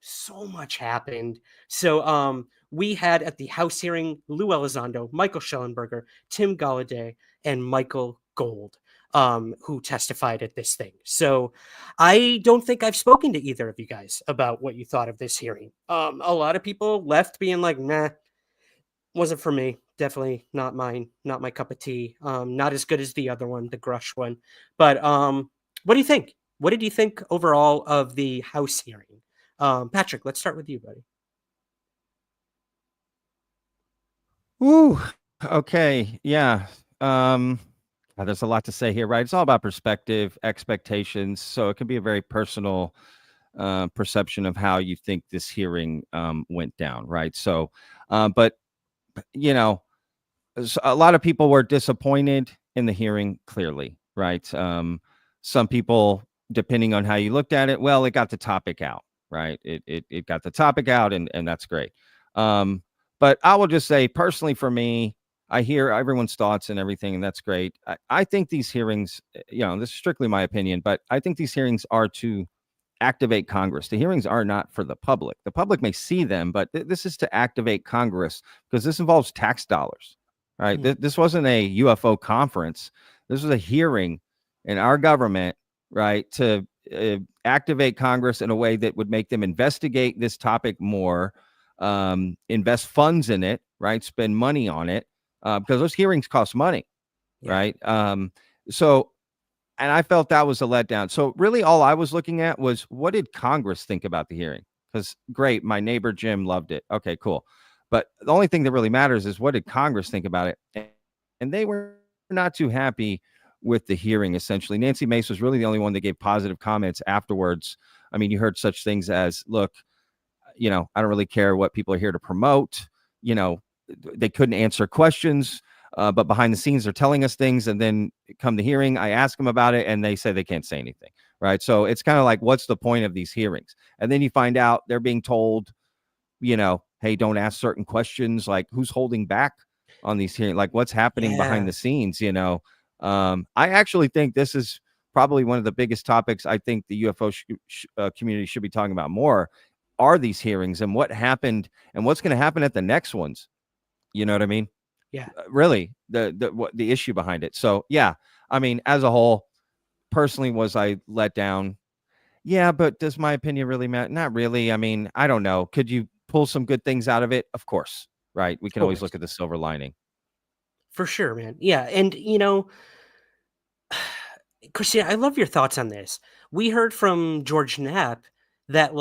So much happened. So we had at the House hearing Lou Elizondo, Michael Schellenberger, Tim Gallaudet, and Michael Gold, who testified at this thing. So I don't think I've spoken to either of you guys about what you thought of this hearing. A lot of people left being like, nah, wasn't for me. Definitely not mine. Not my cup of tea. Not as good as the other one, the Grusch one. But what do you think? What did you think overall of the House hearing? Patrick, let's start with you, buddy. Ooh, okay. Yeah. There's a lot to say here, right? It's all about perspective, expectations. So it can be a very personal perception of how you think this hearing went down, right? So, but a lot of people were disappointed in the hearing, clearly, right? Some people, depending on how you looked at it, well, it got the topic out, right? It got the topic out, and that's great. But I will just say, personally, for me, I hear everyone's thoughts and everything, and that's great. I think these hearings, this is strictly my opinion, but I think these hearings are to activate Congress. The hearings are not for the public. The public may see them, but this is to activate Congress, because this involves tax dollars, right? This wasn't a UFO conference. This was a hearing in our government, right, to activate Congress in a way that would make them investigate this topic more, invest funds in it, right, spend money on it, because those hearings cost money, right? So, and I felt that was a letdown. So really all I was looking at was, what did Congress think about the hearing? Because great, my neighbor Jim loved it. Okay, cool. But the only thing that really matters is, what did Congress think about it? And they were not too happy with the hearing, essentially. Nancy Mace was really the only one that gave positive comments afterwards. I mean, you heard such things as, look, I don't really care what people are here to promote. They couldn't answer questions. But behind the scenes, they're telling us things, and then come the hearing, I ask them about it, and they say they can't say anything, right? So it's kind of like, what's the point of these hearings? And then you find out they're being told, hey, don't ask certain questions, like who's holding back on these hearings, like what's happening behind the scenes. I actually think this is probably one of the biggest topics I think the UFO community should be talking about more, are these hearings and what happened and what's going to happen at the next ones. You know what I mean? Yeah, really the issue behind it. So yeah, I mean, as a whole, personally, was I let down? Yeah, but does my opinion really matter? Not really. I mean, I don't know. Could you pull some good things out of it? Of course, right? We can always look at the silver lining. For sure, man. Yeah, and Christina, I love your thoughts on this. We heard from George Knapp that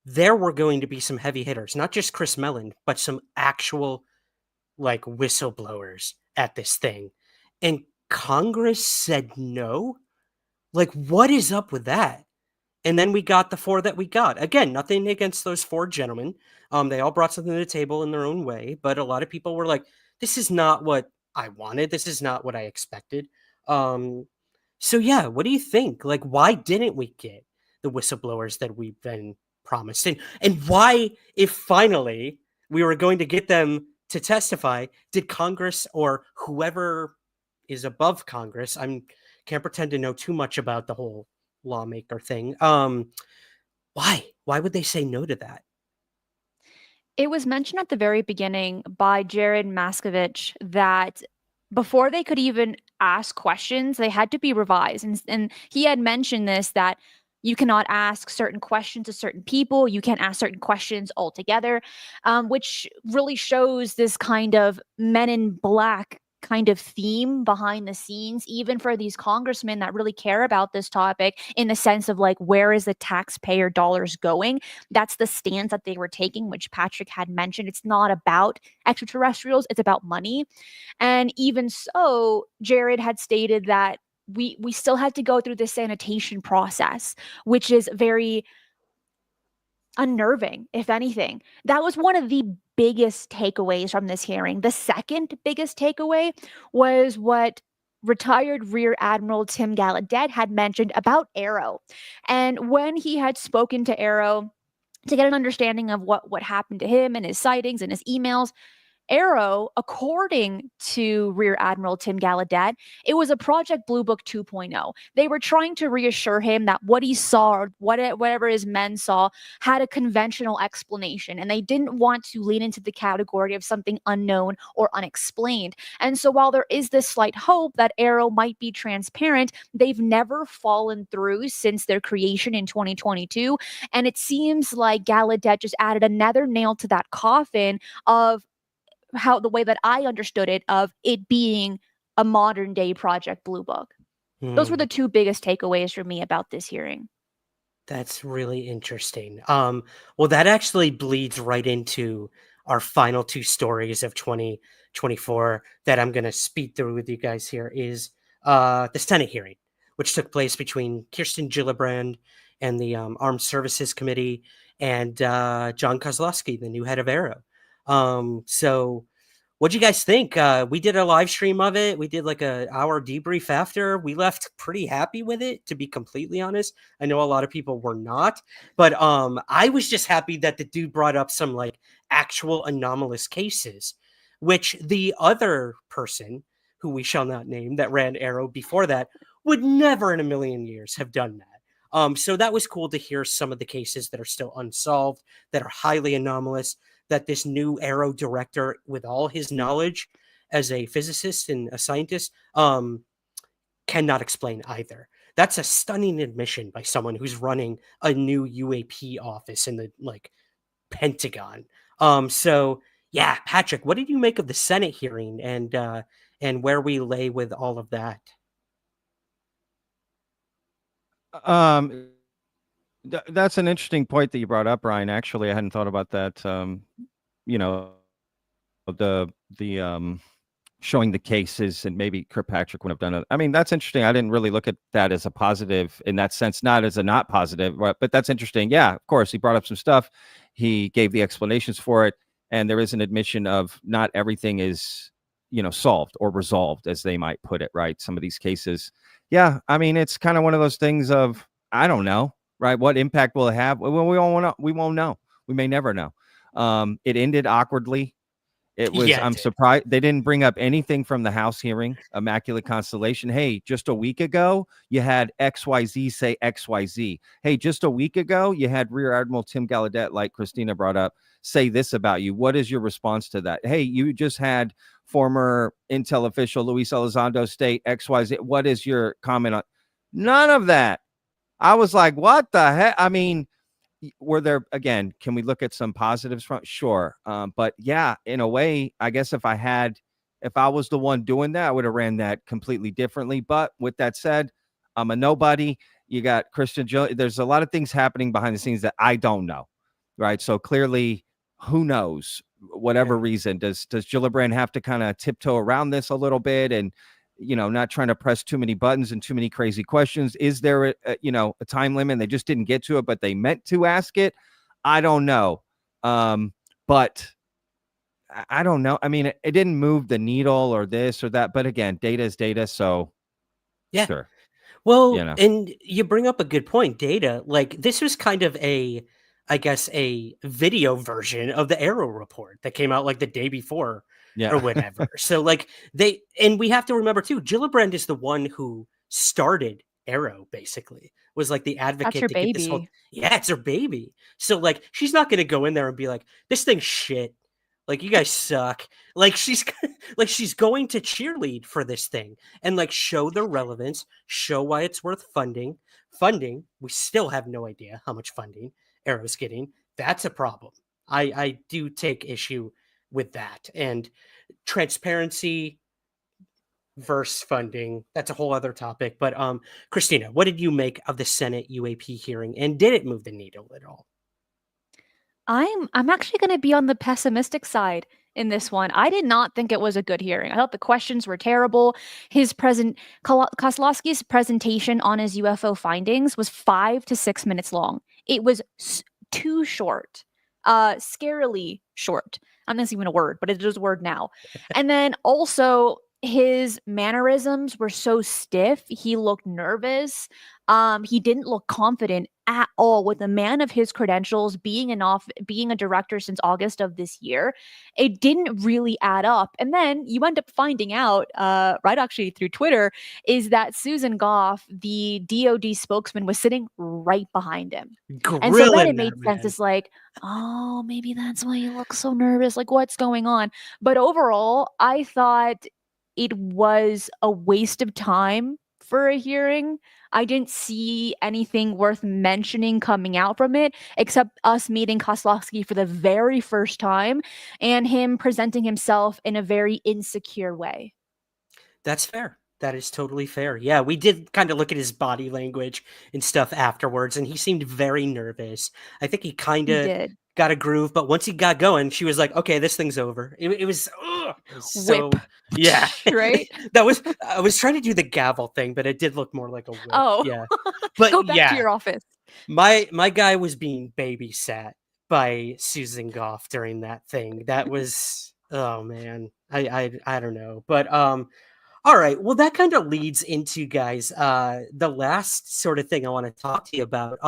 there were going to be some heavy hitters, not just Chris Mellon, but some actual whistleblowers at this thing, and Congress said no. What is up with that? And then we got the 4 that we got. Again, nothing against those 4 gentlemen. They all brought something to the table in their own way, but a lot of people were like, this is not what I wanted. This is not what I expected. So yeah, what do you think? Why didn't we get the whistleblowers that we've been promised? And why, if finally we were going to get them to testify, did Congress or whoever is above Congress, can't pretend to know too much about the whole lawmaker thing. Why would they say no to that? It was mentioned at the very beginning by Jared Maskovich that before they could even ask questions, they had to be revised. And he had mentioned this, that you cannot ask certain questions to certain people. You can't ask certain questions altogether, which really shows this kind of Men in Black kind of theme behind the scenes, even for these congressmen that really care about this topic, in the sense of where is the taxpayer dollars going? That's the stance that they were taking, which Patrick had mentioned. It's not about extraterrestrials, it's about money. And even so, Jared had stated that we still had to go through the sanitation process, which is very unnerving, if anything. That was one of the biggest takeaways from this hearing. The second biggest takeaway was what retired Rear Admiral Tim Gallaudet had mentioned about AARO. And when he had spoken to AARO to get an understanding of what happened to him and his sightings and his emails, AARO, according to Rear Admiral Tim Gallaudet, it was a Project Blue Book 2.0. They were trying to reassure him that what he saw, or whatever his men saw, had a conventional explanation, and they didn't want to lean into the category of something unknown or unexplained. And so while there is this slight hope that AARO might be transparent, they've never fallen through since their creation in 2022. And it seems like Gallaudet just added another nail to that coffin of how the way that I understood it, of it being a modern day Project Blue Book. Those were the 2 biggest takeaways for me about this hearing. That's really interesting. Well, that actually bleeds right into our final 2 stories of 2024 that I'm going to speed through with you guys here is the Senate hearing, which took place between Kirsten Gillibrand and the Armed Services Committee and John Kozlowski, the new head of AARO. So What'd you guys think? We did a live stream of it. We did like a hour debrief after. We left pretty happy with it, to be completely honest. I know a lot of people were not, but I was just happy that the dude brought up some like actual anomalous cases, which the other person, who we shall not name, that ran AARO before that, would never in a million years have done that. So that was cool to hear some of the cases that are still unsolved, that are highly anomalous, that this new AARO director, with all his knowledge as a physicist and a scientist, cannot explain either. That's a stunning admission by someone who's running a new UAP office in the like Pentagon. So yeah, Patrick, what did you make of the Senate hearing and where we lay with all of that? That's an interesting point that you brought up, Ryan. Actually, I hadn't thought about that. You know, the showing the cases, and maybe Kirkpatrick would have done it. I mean, that's interesting. I didn't really look at that as a positive in that sense, not as a not positive, but that's interesting. Yeah, of course, he brought up some stuff. He gave the explanations for it, and there is an admission of not everything is, solved or resolved, as they might put it, right? Some of these cases. Yeah, I mean, it's kind of one of those things of, I don't know, right? What impact will it have? Well, we won't know. We may never know. It ended awkwardly. It was, Yeah, it I'm did. surprised they didn't bring up anything from the House hearing, Immaculate Constellation. Hey, just a week ago, you had XYZ say XYZ. Hey, just a week ago, you had Rear Admiral Tim Gallaudet, like Cristina brought up, say this about you. What is your response to that? Hey, you just had former Intel official Luis Elizondo state XYZ. What is your comment on? None of that. I was like, what the heck? I mean, were there, again, can we look at some positives from? Sure. But yeah, in a way, I guess if I was the one doing that, I would have ran that completely differently. But with that said, I'm a nobody. You got Christian Jill. There's a lot of things happening behind the scenes that I don't know. Right. So clearly, who knows? Whatever reason, does Gillibrand have to kind of tiptoe around this a little bit and, not trying to press too many buttons and too many crazy questions? Is there a time limit? They just didn't get to it, but they meant to ask it. I don't know. But I don't know. I mean, it didn't move the needle or this or that, but again, data is data. So Yeah. sure. Well, and you bring up a good point, data. Like this was kind of I guess a video version of the AARO report that came out like the day before or whatever. So like we have to remember too, Gillibrand is the one who started AARO, basically, was like the advocate That's her to get this whole. baby. Yeah, it's her baby. So like she's not gonna go in there and be like, this thing's shit. Like you guys suck. Like she's going to cheerlead for this thing and like show the relevance, show why it's worth funding. Funding, we still have no idea how much funding AARO's getting. That's a problem. I do take issue with that. And transparency versus funding, that's a whole other topic. But Cristina, what did you make of the Senate UAP hearing, and did it move the needle at all? I'm actually going to be on the pessimistic side in this one. I did not think it was a good hearing. I thought the questions were terrible. Kozlowski's presentation on his UFO findings was 5 to 6 minutes long. It was too short, scarily short. I'm not even a word, but it is a word now. And then also his mannerisms were so stiff. He looked nervous. He didn't look confident at all. With a man of his credentials, being a director since August of this year, it didn't really add up. And then you end up finding out, right actually through Twitter, is that Susan Goff, the DoD spokesman, was sitting right behind him. And so then it made sense. It's like, oh, maybe that's why he looks so nervous. Like, what's going on? But overall, I thought it was a waste of time for a hearing. I didn't see anything worth mentioning coming out from it, except us meeting Kozlowski for the very first time and him presenting himself in a very insecure way. That's fair. That is totally fair. Yeah, we did kind of look at his body language and stuff afterwards, and he seemed very nervous. I think he kind of got a groove, but once he got going, she was like, "Okay, this thing's over." It was so whip. Yeah, right. I was trying to do the gavel thing, but it did look more like a whip. Oh, yeah. But go back to your office. My guy was being babysat by Susan Goff during that thing. That was Oh man, I don't know, but all right. Well, that kind of leads into, guys, the last sort of thing I want to talk to you about.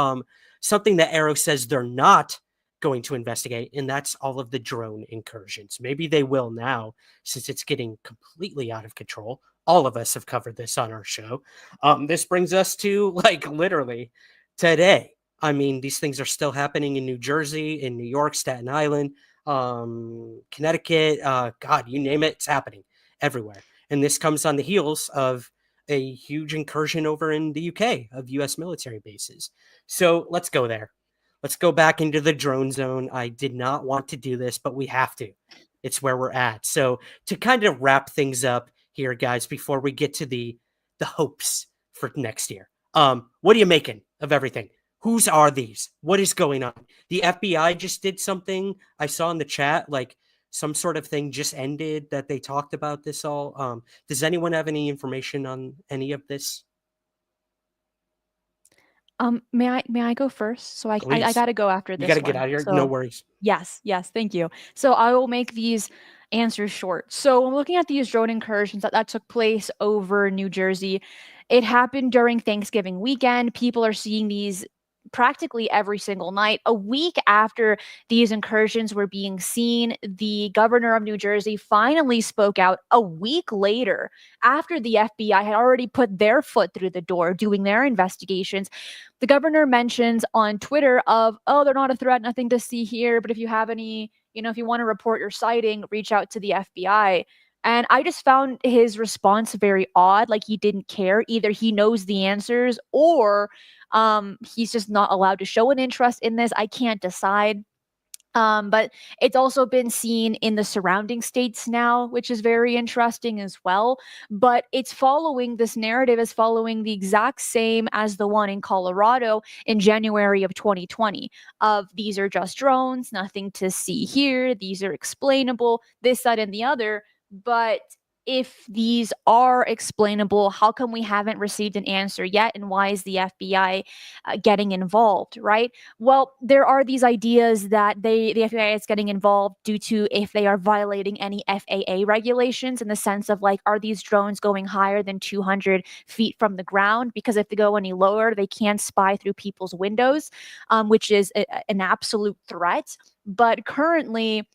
Something that AARO says they're not going to investigate, and that's all of the drone incursions. Maybe they will now, since it's getting completely out of control. All of us have covered this on our show. This brings us to like literally today. I mean, these things are still happening in New Jersey, in New York, Staten Island, Connecticut. God, you name it, it's happening everywhere. And this comes on the heels of a huge incursion over in the UK of US military bases. So let's go there. Let's go back into the drone zone. I did not want to do this, but we have to. It's where we're at. So to kind of wrap things up here, guys, before we get to the hopes for next year. What are you making of everything? Whose are these? What is going on? The FBI just did something I saw in the chat, like some sort of thing just ended that they talked about this all. Does anyone have any information on any of this? May I go first? So I Please. got to go after You this got to get one. out of here. So No worries. yes, thank you. So I will make these answers short. So I'm looking at these drone incursions that took place over New Jersey. It happened during Thanksgiving weekend. People are seeing these practically every single night. A week after these incursions were being seen, the governor of New Jersey finally spoke out a week later after the FBI had already put their foot through the door doing their investigations. The governor mentions on Twitter of, oh, they're not a threat, nothing to see here, but if you have any, if you want to report your sighting, reach out to the FBI. And I just found his response very odd, like he didn't care. Either he knows the answers or he's just not allowed to show an interest in this. I can't decide. But it's also been seen in the surrounding states now, which is very interesting as well. But this narrative is following the exact same as the one in Colorado in January of 2020 of these are just drones, nothing to see here, these are explainable, this, that, and the other. But if these are explainable, how come we haven't received an answer yet? And why is the FBI getting involved, right? Well, there are these ideas that the FBI is getting involved due to if they are violating any FAA regulations in the sense of like, are these drones going higher than 200 feet from the ground? Because if they go any lower, they can spy through people's windows, which is an absolute threat. But currently,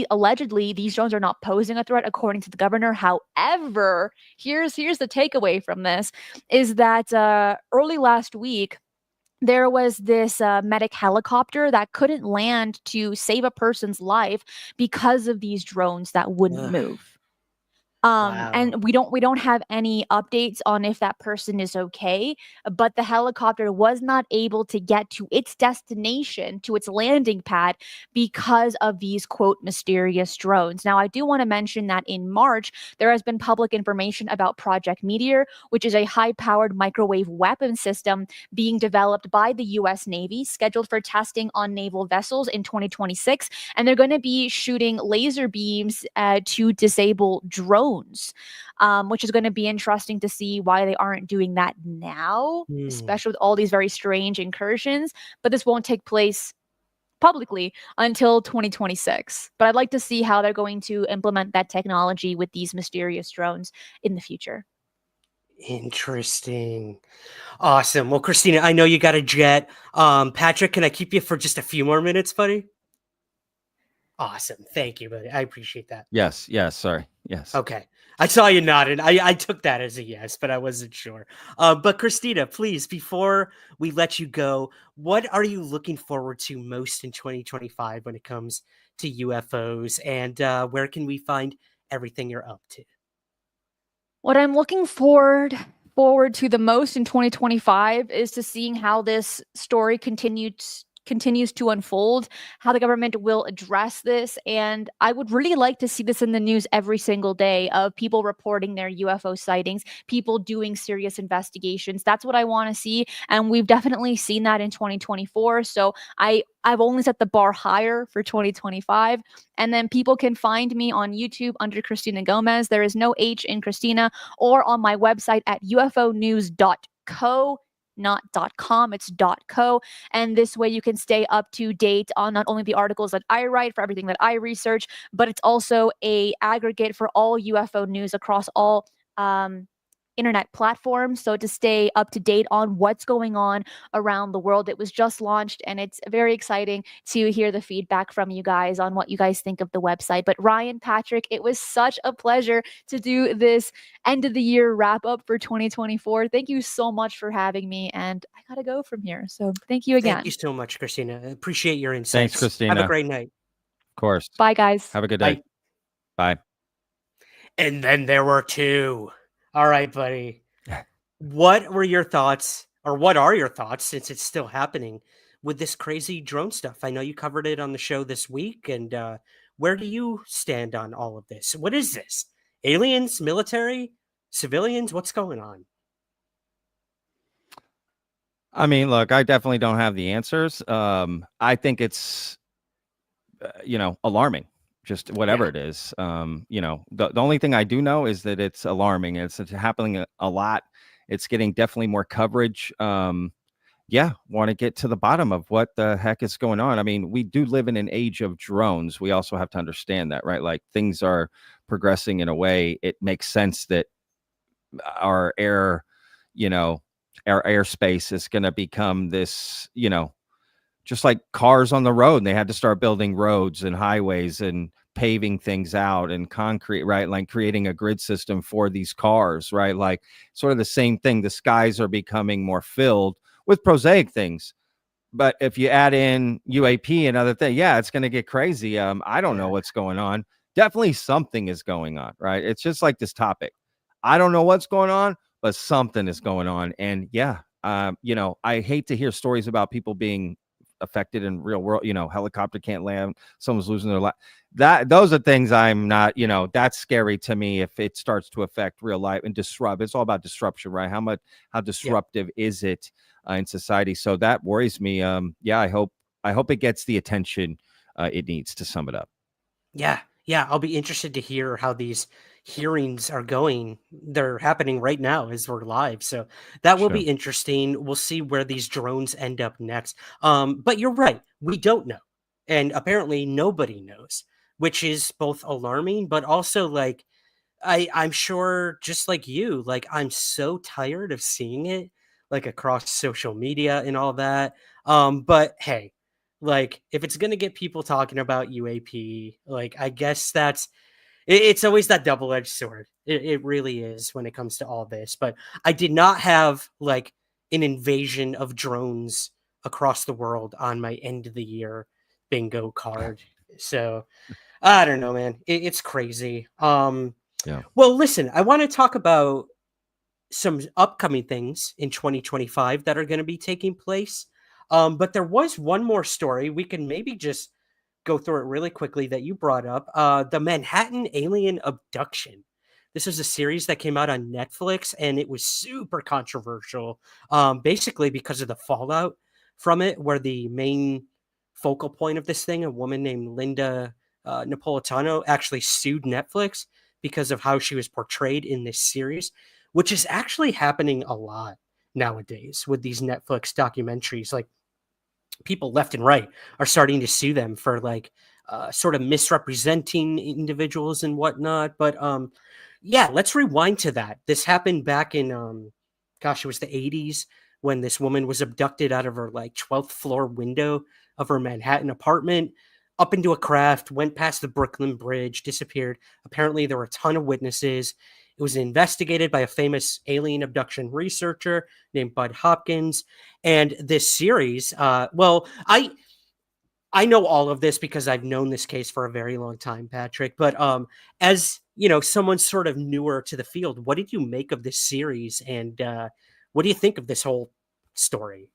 allegedly these drones are not posing a threat according to the governor. However, here's the takeaway from this is that early last week there was this medic helicopter that couldn't land to save a person's life because of these drones that wouldn't Ugh. move. Wow. And we don't have any updates on if that person is okay, but the helicopter was not able to get to its destination, to its landing pad, because of these quote mysterious drones. Now, I do want to mention that in March there has been public information about Project Meteor, which is a high-powered microwave weapon system being developed by the U.S. Navy, scheduled for testing on naval vessels in 2026, and they're going to be shooting laser beams to disable drones. Which is going to be interesting to see why they aren't doing that now, especially with all these very strange incursions. But this won't take place publicly until 2026. But I'd like to see how they're going to implement that technology with these mysterious drones in the future. Interesting. Awesome. Well, Cristina, I know you got a jet. Patrick, can I keep you for just a few more minutes, buddy? Awesome. Thank you, buddy. I appreciate that. Yes. Sorry. Yes. Okay. I saw you nodded. I took that as a yes, but I wasn't sure. But Cristina, please, before we let you go, what are you looking forward to most in 2025 when it comes to UFOs, and where can we find everything you're up to? What I'm looking forward to the most in 2025 is to seeing how this story continues to unfold, how the government will address this. And I would really like to see this in the news every single day of people reporting their UFO sightings, people doing serious investigations. That's what I want to see. And we've definitely seen that in 2024. So I've only set the bar higher for 2025. And then people can find me on YouTube under Cristina Gomez. There is no H in Cristina, or on my website at ufonews.co. not .com, it's .co. And this way you can stay up to date on not only the articles that I write for everything that I research, but it's also a aggregate for all UFO news across all internet platforms. So to stay up to date on what's going on around the world. It was just launched, and it's very exciting to hear the feedback from you guys on what you guys think of the website. But Ryan, Patrick, it was such a pleasure to do this end of the year wrap up for 2024. Thank you so much for having me, and I gotta go from here. So thank you again. Thank you so much, Cristina. I appreciate your insights. Thanks, Cristina. Have a great night. Of course. Bye, guys. Have a good day. Bye. And then there were two. All right, buddy. What were your thoughts, or what are your thoughts, since it's still happening, with this crazy drone stuff? I know you covered it on the show this week, and where do you stand on all of this? What is this? Aliens, military, civilians? What's going on? I mean, look, I definitely don't have the answers. I think it's, alarming. Just whatever it is. The only thing I do know is that it's alarming. It's happening a lot. It's getting definitely more coverage. Want to get to the bottom of what the heck is going on. I mean, we do live in an age of drones. We also have to understand that, right? Like, things are progressing in a way. It makes sense that our air, our airspace is going to become this, just like cars on the road, and they had to start building roads and highways and paving things out and concrete, right? Like creating a grid system for these cars, right? Like sort of the same thing. The skies are becoming more filled with prosaic things. But if you add in UAP and other things, it's going to get crazy. I don't know what's going on. Definitely something is going on, right? It's just like this topic. I don't know what's going on, but something is going on. And I hate to hear stories about people being affected in real world, helicopter can't land, someone's losing their life. Those are things I'm not, that's scary to me if it starts to affect real life and disrupt. It's all about disruption, right? How disruptive is it in society? So that worries me. I hope it gets the attention it needs, to sum it up. Yeah. I'll be interested to hear how these hearings are going. They're happening right now as we're live, so that will be interesting. We'll see where these drones end up next. But you're right, we don't know, and apparently nobody knows, which is both alarming, but also like I'm sure, just like you, like I'm so tired of seeing it like across social media and all that. But hey, like if it's gonna get people talking about UAP, like I guess it's always that double-edged sword. It really is when it comes to all this. But I did not have like an invasion of drones across the world on my end of the year bingo card. So I don't know, man. It's crazy. Well, listen, I want to talk about some upcoming things in 2025 that are going to be taking place. But there was one more story. We can maybe just go through it really quickly that you brought up. The Manhattan alien abduction. This is a series that came out on Netflix, and it was super controversial, basically because of the fallout from it, where the main focal point of this thing, a woman named Linda Napolitano, actually sued Netflix because of how she was portrayed in this series, which is actually happening a lot nowadays with these Netflix documentaries. Like, people left and right are starting to sue them for like sort of misrepresenting individuals and whatnot. But let's rewind to that. This happened back in it was the 80s, when this woman was abducted out of her like 12th floor window of her Manhattan apartment, up into a craft, went past the Brooklyn Bridge, disappeared. Apparently there were a ton of witnesses. It was investigated by a famous alien abduction researcher named Bud Hopkins. And this series, I know all of this because I've known this case for a very long time, Patrick. But as someone sort of newer to the field, what did you make of this series, and what do you think of this whole story?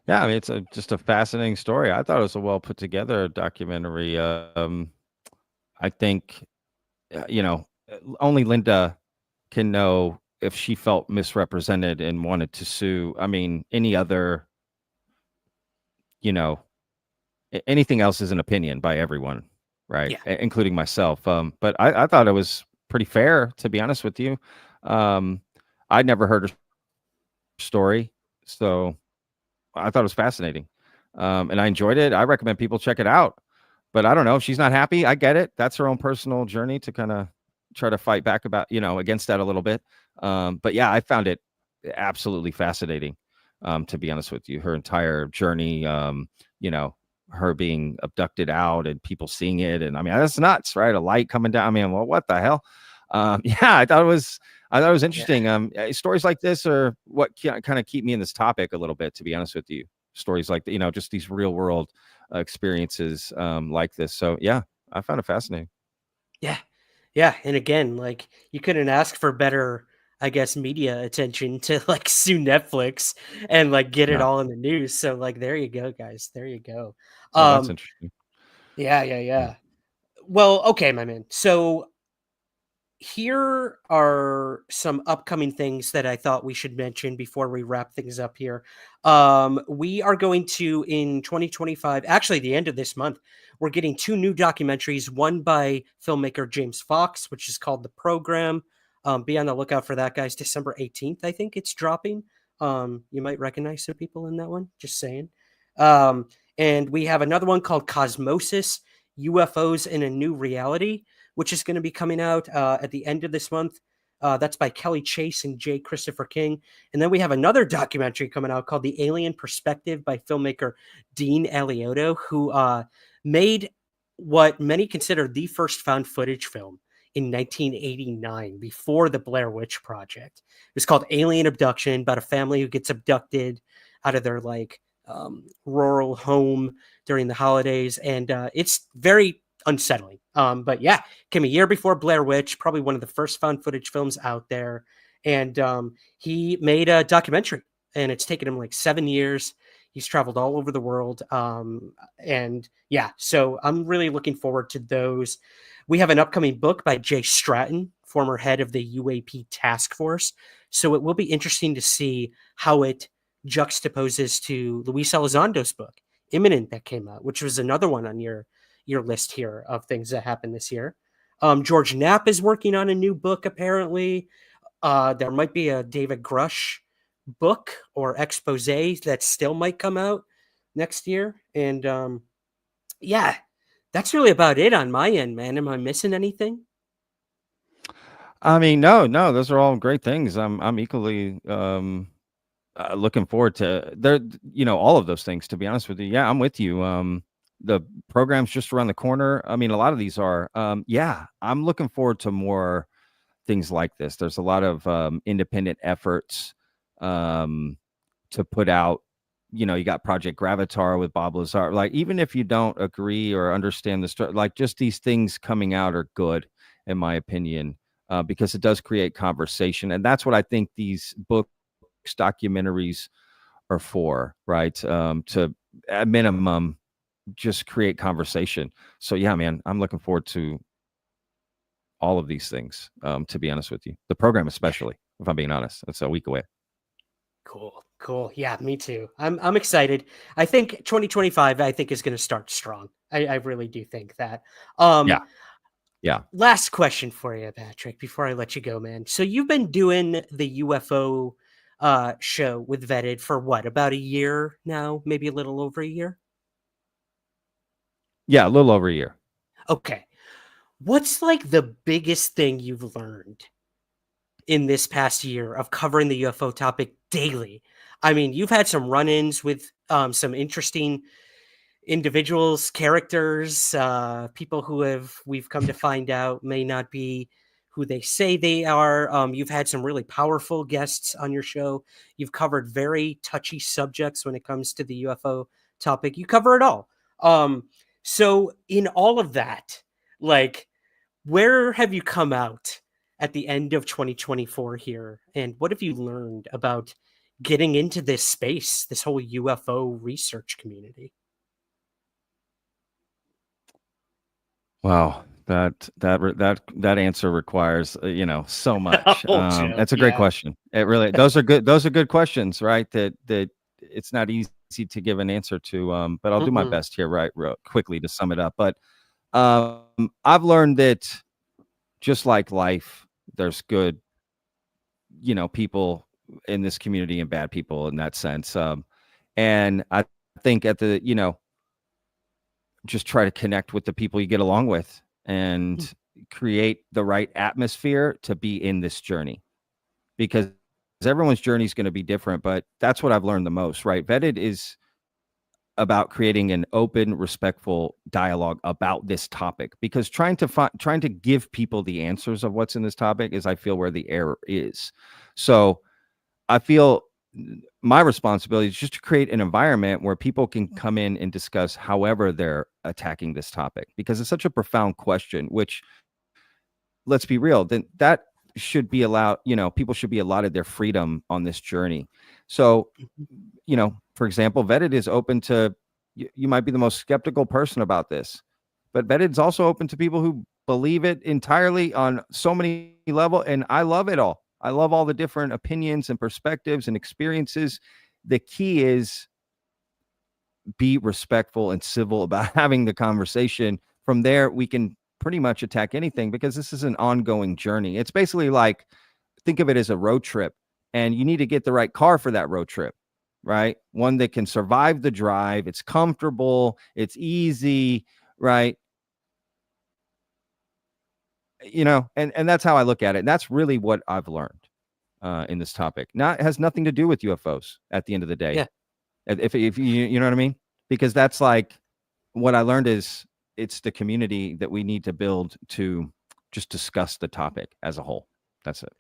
Yeah, I mean, it's just a fascinating story. I thought it was a well put together documentary. I think, only Linda can know if she felt misrepresented and wanted to sue. I mean, any other, anything else is an opinion by everyone, right? Yeah. Including myself. But I thought it was pretty fair, to be honest with you. I'd never heard her story. So I thought it was fascinating. And I enjoyed it. I recommend people check it out. But I don't know if she's not happy. I get it. That's her own personal journey to kind of try to fight back against that a little bit. But yeah, I found it absolutely fascinating. To be honest with you, her entire journey, her being abducted out and people seeing it. And I mean, that's nuts, right? A light coming down. I mean, well, what the hell? Yeah, I thought it was interesting. Stories like this are what kind of keep me in this topic a little bit, to be honest with you. Stories like, just these real world experiences like this. So yeah, I found it fascinating. Yeah. And again, like, you couldn't ask for better, I guess, media attention to like sue Netflix and like get it Yeah. all in the news. So like, there you go, guys. There you go. So that's interesting. Yeah. Well, okay, my man. So here are some upcoming things that I thought we should mention before we wrap things up here. We are going to, in 2025, actually the end of this month, we're getting 2 new documentaries, one by filmmaker James Fox, which is called The Program. Be on the lookout for that, guys. December 18th, I think it's dropping. You might recognize some people in that one, just saying. And we have another one called Cosmosis, UFOs in a New Reality, which is going to be coming out at the end of this month. That's by Kelly Chase and J. Christopher King. And then we have another documentary coming out called The Alien Perspective by filmmaker Dean Alioto, who made what many consider the first found footage film in 1989, before the Blair Witch Project. It was called Alien Abduction, about a family who gets abducted out of their rural home during the holidays. And it's very unsettling. But yeah, came a year before Blair Witch, probably one of the first found footage films out there. And he made a documentary, and it's taken him like 7 years. He's traveled all over the world. And yeah, so I'm really looking forward to those. We have an upcoming book by Jay Stratton, former head of the UAP task force. So it will be interesting to see how it juxtaposes to Luis Elizondo's book, Imminent, that came out, which was another one on your list here of things that happened this year. George Knapp is working on a new book, apparently. There might be a David Grusch book or expose that still might come out next year. And yeah, that's really about it on my end, man. Am I missing anything? I mean, no, those are all great things. I'm equally looking forward to all of those things, to be honest with you. Yeah, I'm with you. The program's just around the corner. I mean, a lot of these are. Yeah, I'm looking forward to more things like this. There's a lot of independent efforts to put out. You got Project Gravatar with Bob Lazar. Like, even if you don't agree or understand the story, like, just these things coming out are good, in my opinion, because it does create conversation. And that's what I think these books, documentaries are for, right? To, at minimum, just create conversation. So yeah, man, I'm looking forward to all of these things, to be honest with you. The program especially, if I'm being honest. It's a week away. Cool. Yeah, me too. I'm excited. I think 2025, I think, is going to start strong. I really do think that. Yeah. Last question for you, Patrick, before I let you go, man. So you've been doing the UFO show with Vetted for what, about a year now? Maybe a little over a year? Yeah, a little over a year. Okay. What's like the biggest thing you've learned in this past year of covering the UFO topic daily? I mean, you've had some run-ins with some interesting individuals, characters, people who we've come to find out may not be who they say they are. You've had some really powerful guests on your show. You've covered very touchy subjects when it comes to the UFO topic. You cover it all. So in all of that, like, where have you come out at the end of 2024 here? And what have you learned about getting into this space, this whole UFO research community? Wow, that answer requires so much. That's a great question. It really, those are good questions, right? That it's not easy to give an answer to. But I'll do my best here, right, real quickly, to sum it up. But I've learned that, just like life, there's good, people in this community and bad people in that sense. And I think at the, just try to connect with the people you get along with and create the right atmosphere to be in this journey, because everyone's journey is going to be different. But that's what I've learned the most, right? Vetted is about creating an open, respectful dialogue about this topic, because trying to give people the answers of what's in this topic is, I feel, where the error is. So I feel my responsibility is just to create an environment where people can come in and discuss however they're attacking this topic, because it's such a profound question, which, let's be real, then that should be allowed, people should be allotted their freedom on this journey. So, for example, Vetted is open to, you might be the most skeptical person about this, but Vetted is also open to people who believe it entirely on so many levels. And I love it all. I love all the different opinions and perspectives and experiences. The key is be respectful and civil about having the conversation. From there, we can pretty much attack anything, because this is an ongoing journey. It's basically like, think of it as a road trip, and you need to get the right car for that road trip, right? One that can survive the drive. It's comfortable. It's easy, right? And that's how I look at it. And that's really what I've learned in this topic. It has nothing to do with UFOs at the end of the day. Yeah. If you know what I mean? Because that's like, what I learned is, it's the community that we need to build to just discuss the topic as a whole. That's it.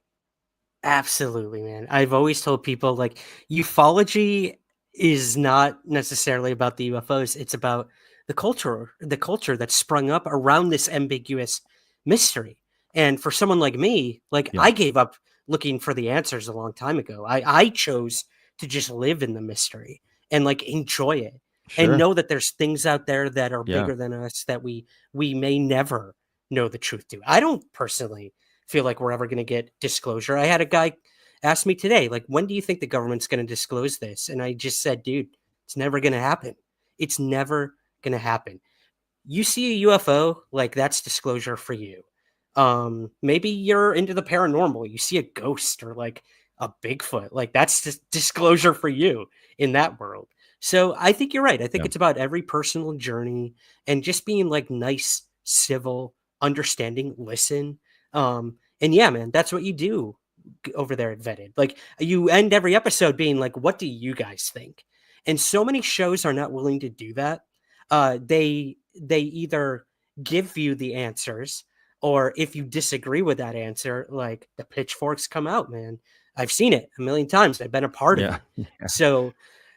Absolutely, man. I've always told people, like, ufology is not necessarily about the UFOs. It's about the culture that sprung up around this ambiguous mystery. And for someone like me, like, Yeah. I gave up looking for the answers a long time ago. I chose to just live in the mystery and, like, enjoy it. Sure. And know that there's things out there that are Yeah. bigger than us that we may never know the truth to. I don't personally feel like we're ever going to get disclosure. I had a guy ask me today, like, when do you think the government's going to disclose this? And I just said, dude, it's never going to happen. It's never going to happen. You see a UFO, like, that's disclosure for you. Maybe you're into the paranormal. You see a ghost or like a Bigfoot, like, that's just disclosure for you in that world. So I think you're right. I think Yeah. it's about every personal journey and just being, like, nice, civil, understanding, listen. And yeah, man, that's what you do over there at Vetted. Like, you end every episode being like, what do you guys think? And so many shows are not willing to do that. They either give you the answers, or if you disagree with that answer, like, the pitchforks come out, man. I've seen it a million times. I've been a part of Yeah. it. Yeah.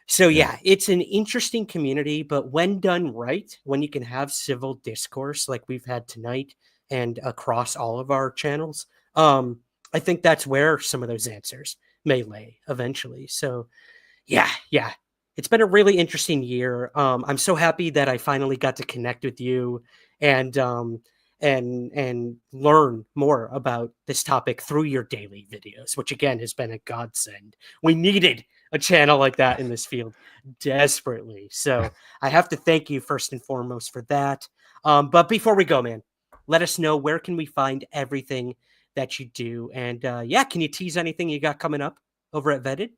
So yeah, it's an interesting community, but when done right, when you can have civil discourse like we've had tonight and across all of our channels, I think that's where some of those answers may lay eventually. So yeah, it's been a really interesting year. I'm so happy that I finally got to connect with you and learn more about this topic through your daily videos, which again has been a godsend. We needed a channel like that in this field desperately. So I have to thank you first and foremost for that. But before we go, man, let us know, where can we find everything that you do? And yeah, can you tease anything you got coming up over at Vetted?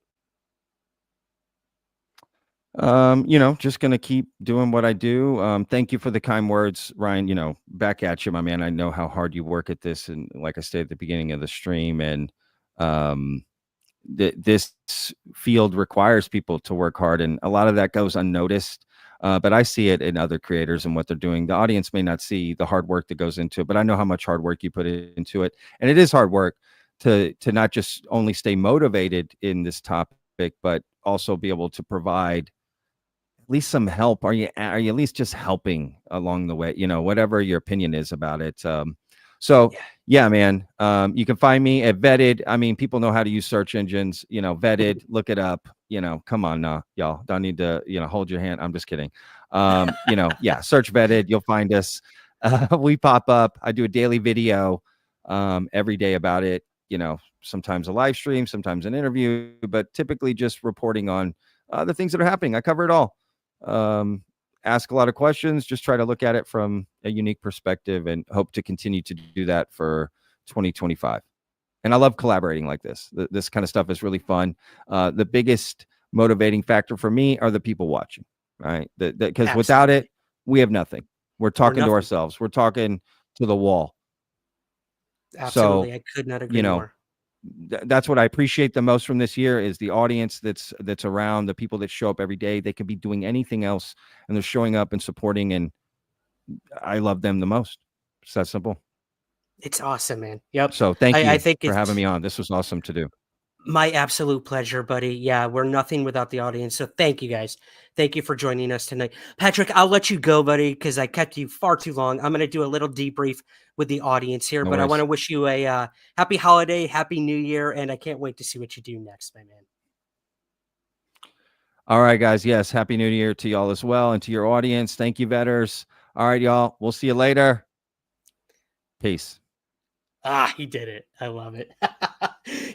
Just gonna keep doing what I do. Thank you for the kind words, Ryan. Back at you, my man. I know how hard you work at this, and like I said at the beginning of the stream, and this field requires people to work hard, and a lot of that goes unnoticed. But I see it in other creators and what they're doing. The audience may not see the hard work that goes into it, but I know how much hard work you put into it, and it is hard work to not just only stay motivated in this topic, but also be able to provide at least some help. Are you at least just helping along the way? Whatever your opinion is about it. So yeah, man. You can find me at Vetted. I mean, people know how to use search engines. Vetted. Look it up. Come on, y'all. Don't need to hold your hand. I'm just kidding. Yeah. Search Vetted. You'll find us. We pop up. I do a daily video every day about it. Sometimes a live stream, sometimes an interview, but typically just reporting on the things that are happening. I cover it all. Ask a lot of questions, just try to look at it from a unique perspective, and hope to continue to do that for 2025. And I love collaborating like this. This kind of stuff is really fun. The biggest motivating factor for me are the people watching, right? Because without it, we have nothing. We're talking to ourselves. We're talking to the wall. Absolutely. So, I could not agree more. That's what I appreciate the most from this year is the audience that's around, the people that show up every day. They could be doing anything else and they're showing up and supporting, and I love them the most. It's that simple. It's awesome, man. Yep. So thank you I think for having me on. This was awesome to do. My absolute pleasure, buddy. Yeah, we're nothing without the audience. So thank you guys. Thank you for joining us tonight. Patrick, I'll let you go, buddy, because I kept you far too long. I'm going to do a little debrief with the audience here, but I want to wish you a happy holiday, happy new year, and I can't wait to see what you do next, my man. All right, guys. Yes, happy new year to y'all as well, and to your audience. Thank you, Vetters. All right, y'all. We'll see you later. Peace. He did it. I love it.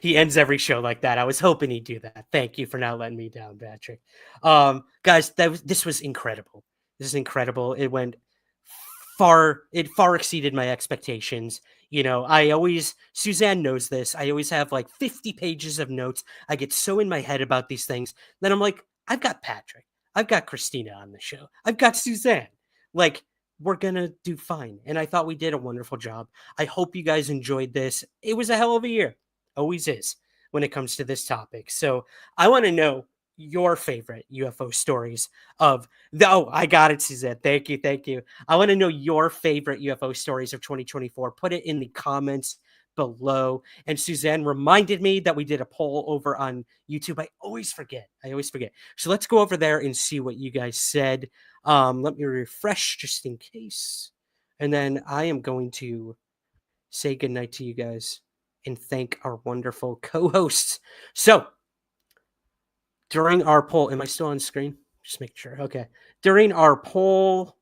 He ends every show like that. I was hoping he'd do that. Thank you for not letting me down, Patrick. Guys, this was incredible. This is incredible. It went far exceeded my expectations. Suzanne knows this. I always have like 50 pages of notes. I get so in my head about these things. Then I'm like, I've got Patrick. I've got Cristina on the show. I've got Suzanne. Like, we're going to do fine. And I thought we did a wonderful job. I hope you guys enjoyed this. It was a hell of a year. Always is when it comes to this topic. So I want to know your favorite UFO stories I got it, Suzanne. Thank you. I want to know your favorite UFO stories of 2024. Put it in the comments below. And Suzanne reminded me that we did a poll over on YouTube. I always forget. So let's go over there and see what you guys said. Let me refresh just in case. And then I am going to say goodnight to you guys and thank our wonderful co-hosts. So during our poll, am I still on screen? Just making sure. Okay. During our poll,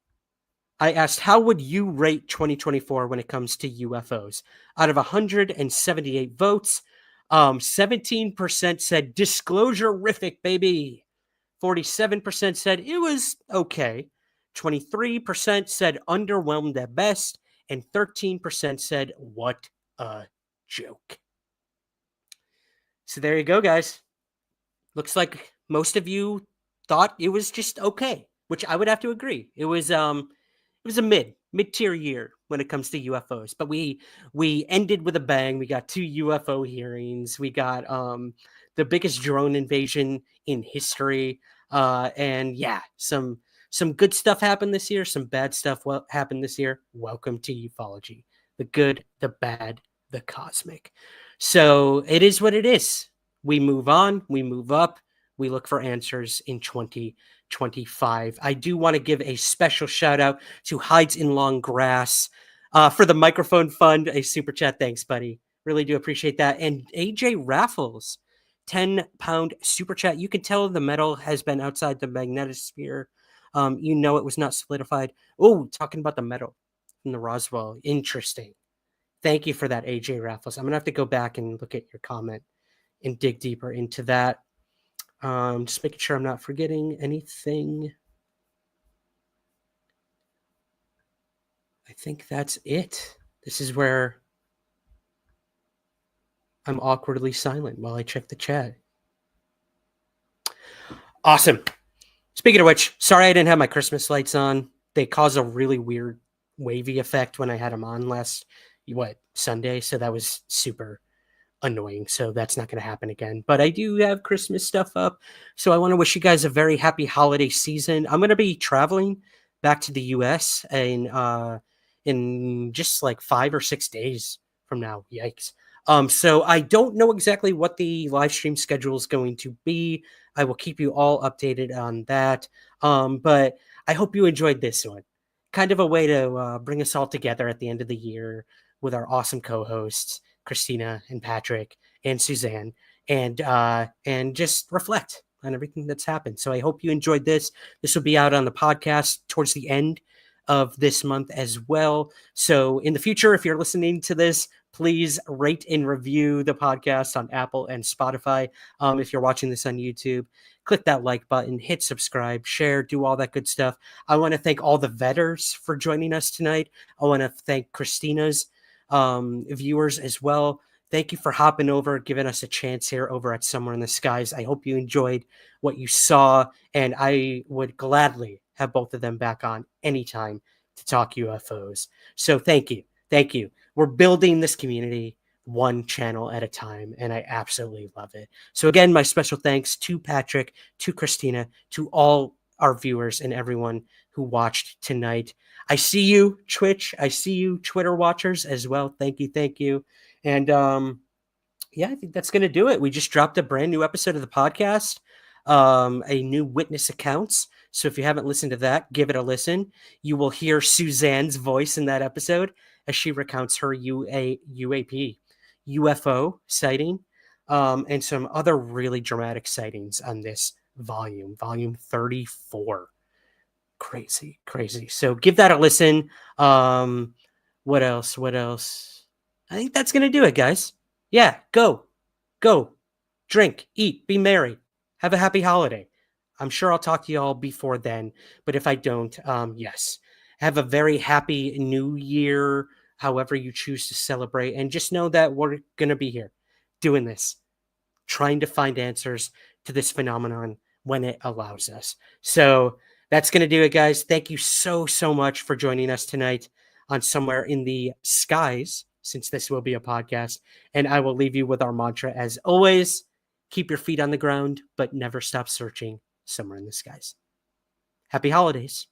I asked, how would you rate 2024 when it comes to UFOs? Out of 178 votes, 17% said disclosure-rific, baby. 47% said it was okay. 23% said underwhelmed at best. And 13% said, what a joke. So there you go, guys. Looks like most of you thought it was just okay, which I would have to agree. It was a mid-tier year when it comes to UFOs, but we ended with a bang. We got 2 UFO hearings. We got the biggest drone invasion in history, and yeah, some good stuff happened this year. Some bad stuff happened this year. Welcome to UFOlogy, the good, the bad, the cosmic. So it is what it is. We move on, we move up, we look for answers in 2025. I do want to give a special shout out to Hides in Long Grass for the microphone fund, a super chat. Thanks, buddy. Really do appreciate that. And AJ Raffles, 10-pound super chat. You can tell the metal has been outside the magnetosphere. It was not solidified. Oh, talking about the metal from the Roswell. Interesting. Thank you for that, AJ Raffles. I'm going to have to go back and look at your comment and dig deeper into that. Just making sure I'm not forgetting anything. I think that's it. This is where I'm awkwardly silent while I check the chat. Awesome. Speaking of which, sorry I didn't have my Christmas lights on. They cause a really weird wavy effect when I had them on last, Sunday. So that was super annoying. So that's not going to happen again. But I do have Christmas stuff up. So I want to wish you guys a very happy holiday season. I'm going to be traveling back to the US in just like 5 or 6 days from now. Yikes. So I don't know exactly what the live stream schedule is going to be. I will keep you all updated on that. But I hope you enjoyed this one. Kind of a way to bring us all together at the end of the year with our awesome co-hosts, Cristina and Patrick and Suzanne, and just reflect on everything that's happened. So I hope you enjoyed this. This will be out on the podcast towards the end of this month as well. So in the future, if you're listening to this, please rate and review the podcast on Apple and Spotify. If you're watching this on YouTube, click that like button, hit subscribe, share, do all that good stuff. I want to thank all the vetters for joining us tonight. I want to thank Cristina's viewers as well. thank you for hopping over, giving us a chance here over at Somewhere in the Skies. I hope you enjoyed what you saw, and I would gladly have both of them back on anytime to talk UFOs. So thank you. Thank you. We're building this community one channel at a time, and I absolutely love it. So again, my special thanks to Patrick, to Cristina, to all our viewers and everyone who watched tonight. I see you, Twitch. I see you, Twitter watchers as well. Thank you. Thank you. And yeah, I think that's going to do it. We just dropped a brand new episode of the podcast, a new witness accounts. So if you haven't listened to that, give it a listen. You will hear Suzanne's voice in that episode as she recounts her UFO sighting, and some other really dramatic sightings on this volume 34. Crazy. So give that a listen. What else? I think that's going to do it, guys. Yeah, go, drink, eat, be merry, have a happy holiday. I'm sure I'll talk to you all before then, but if I don't, yes, have a very happy new year, however you choose to celebrate, and just know that we're going to be here doing this, trying to find answers to this phenomenon when it allows us. So that's going to do it, guys. Thank you so much for joining us tonight on Somewhere in the Skies, since this will be a podcast. And I will leave you with our mantra as always: keep your feet on the ground, but never stop searching somewhere in the skies. Happy holidays.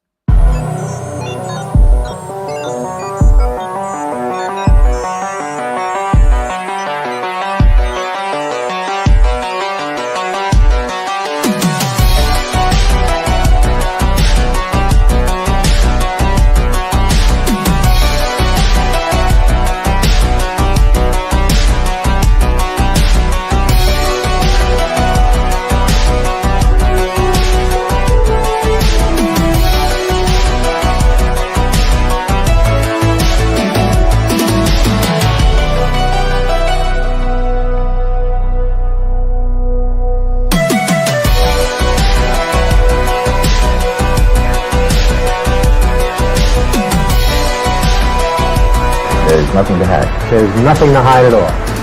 There's nothing to hide. There's nothing to hide at all.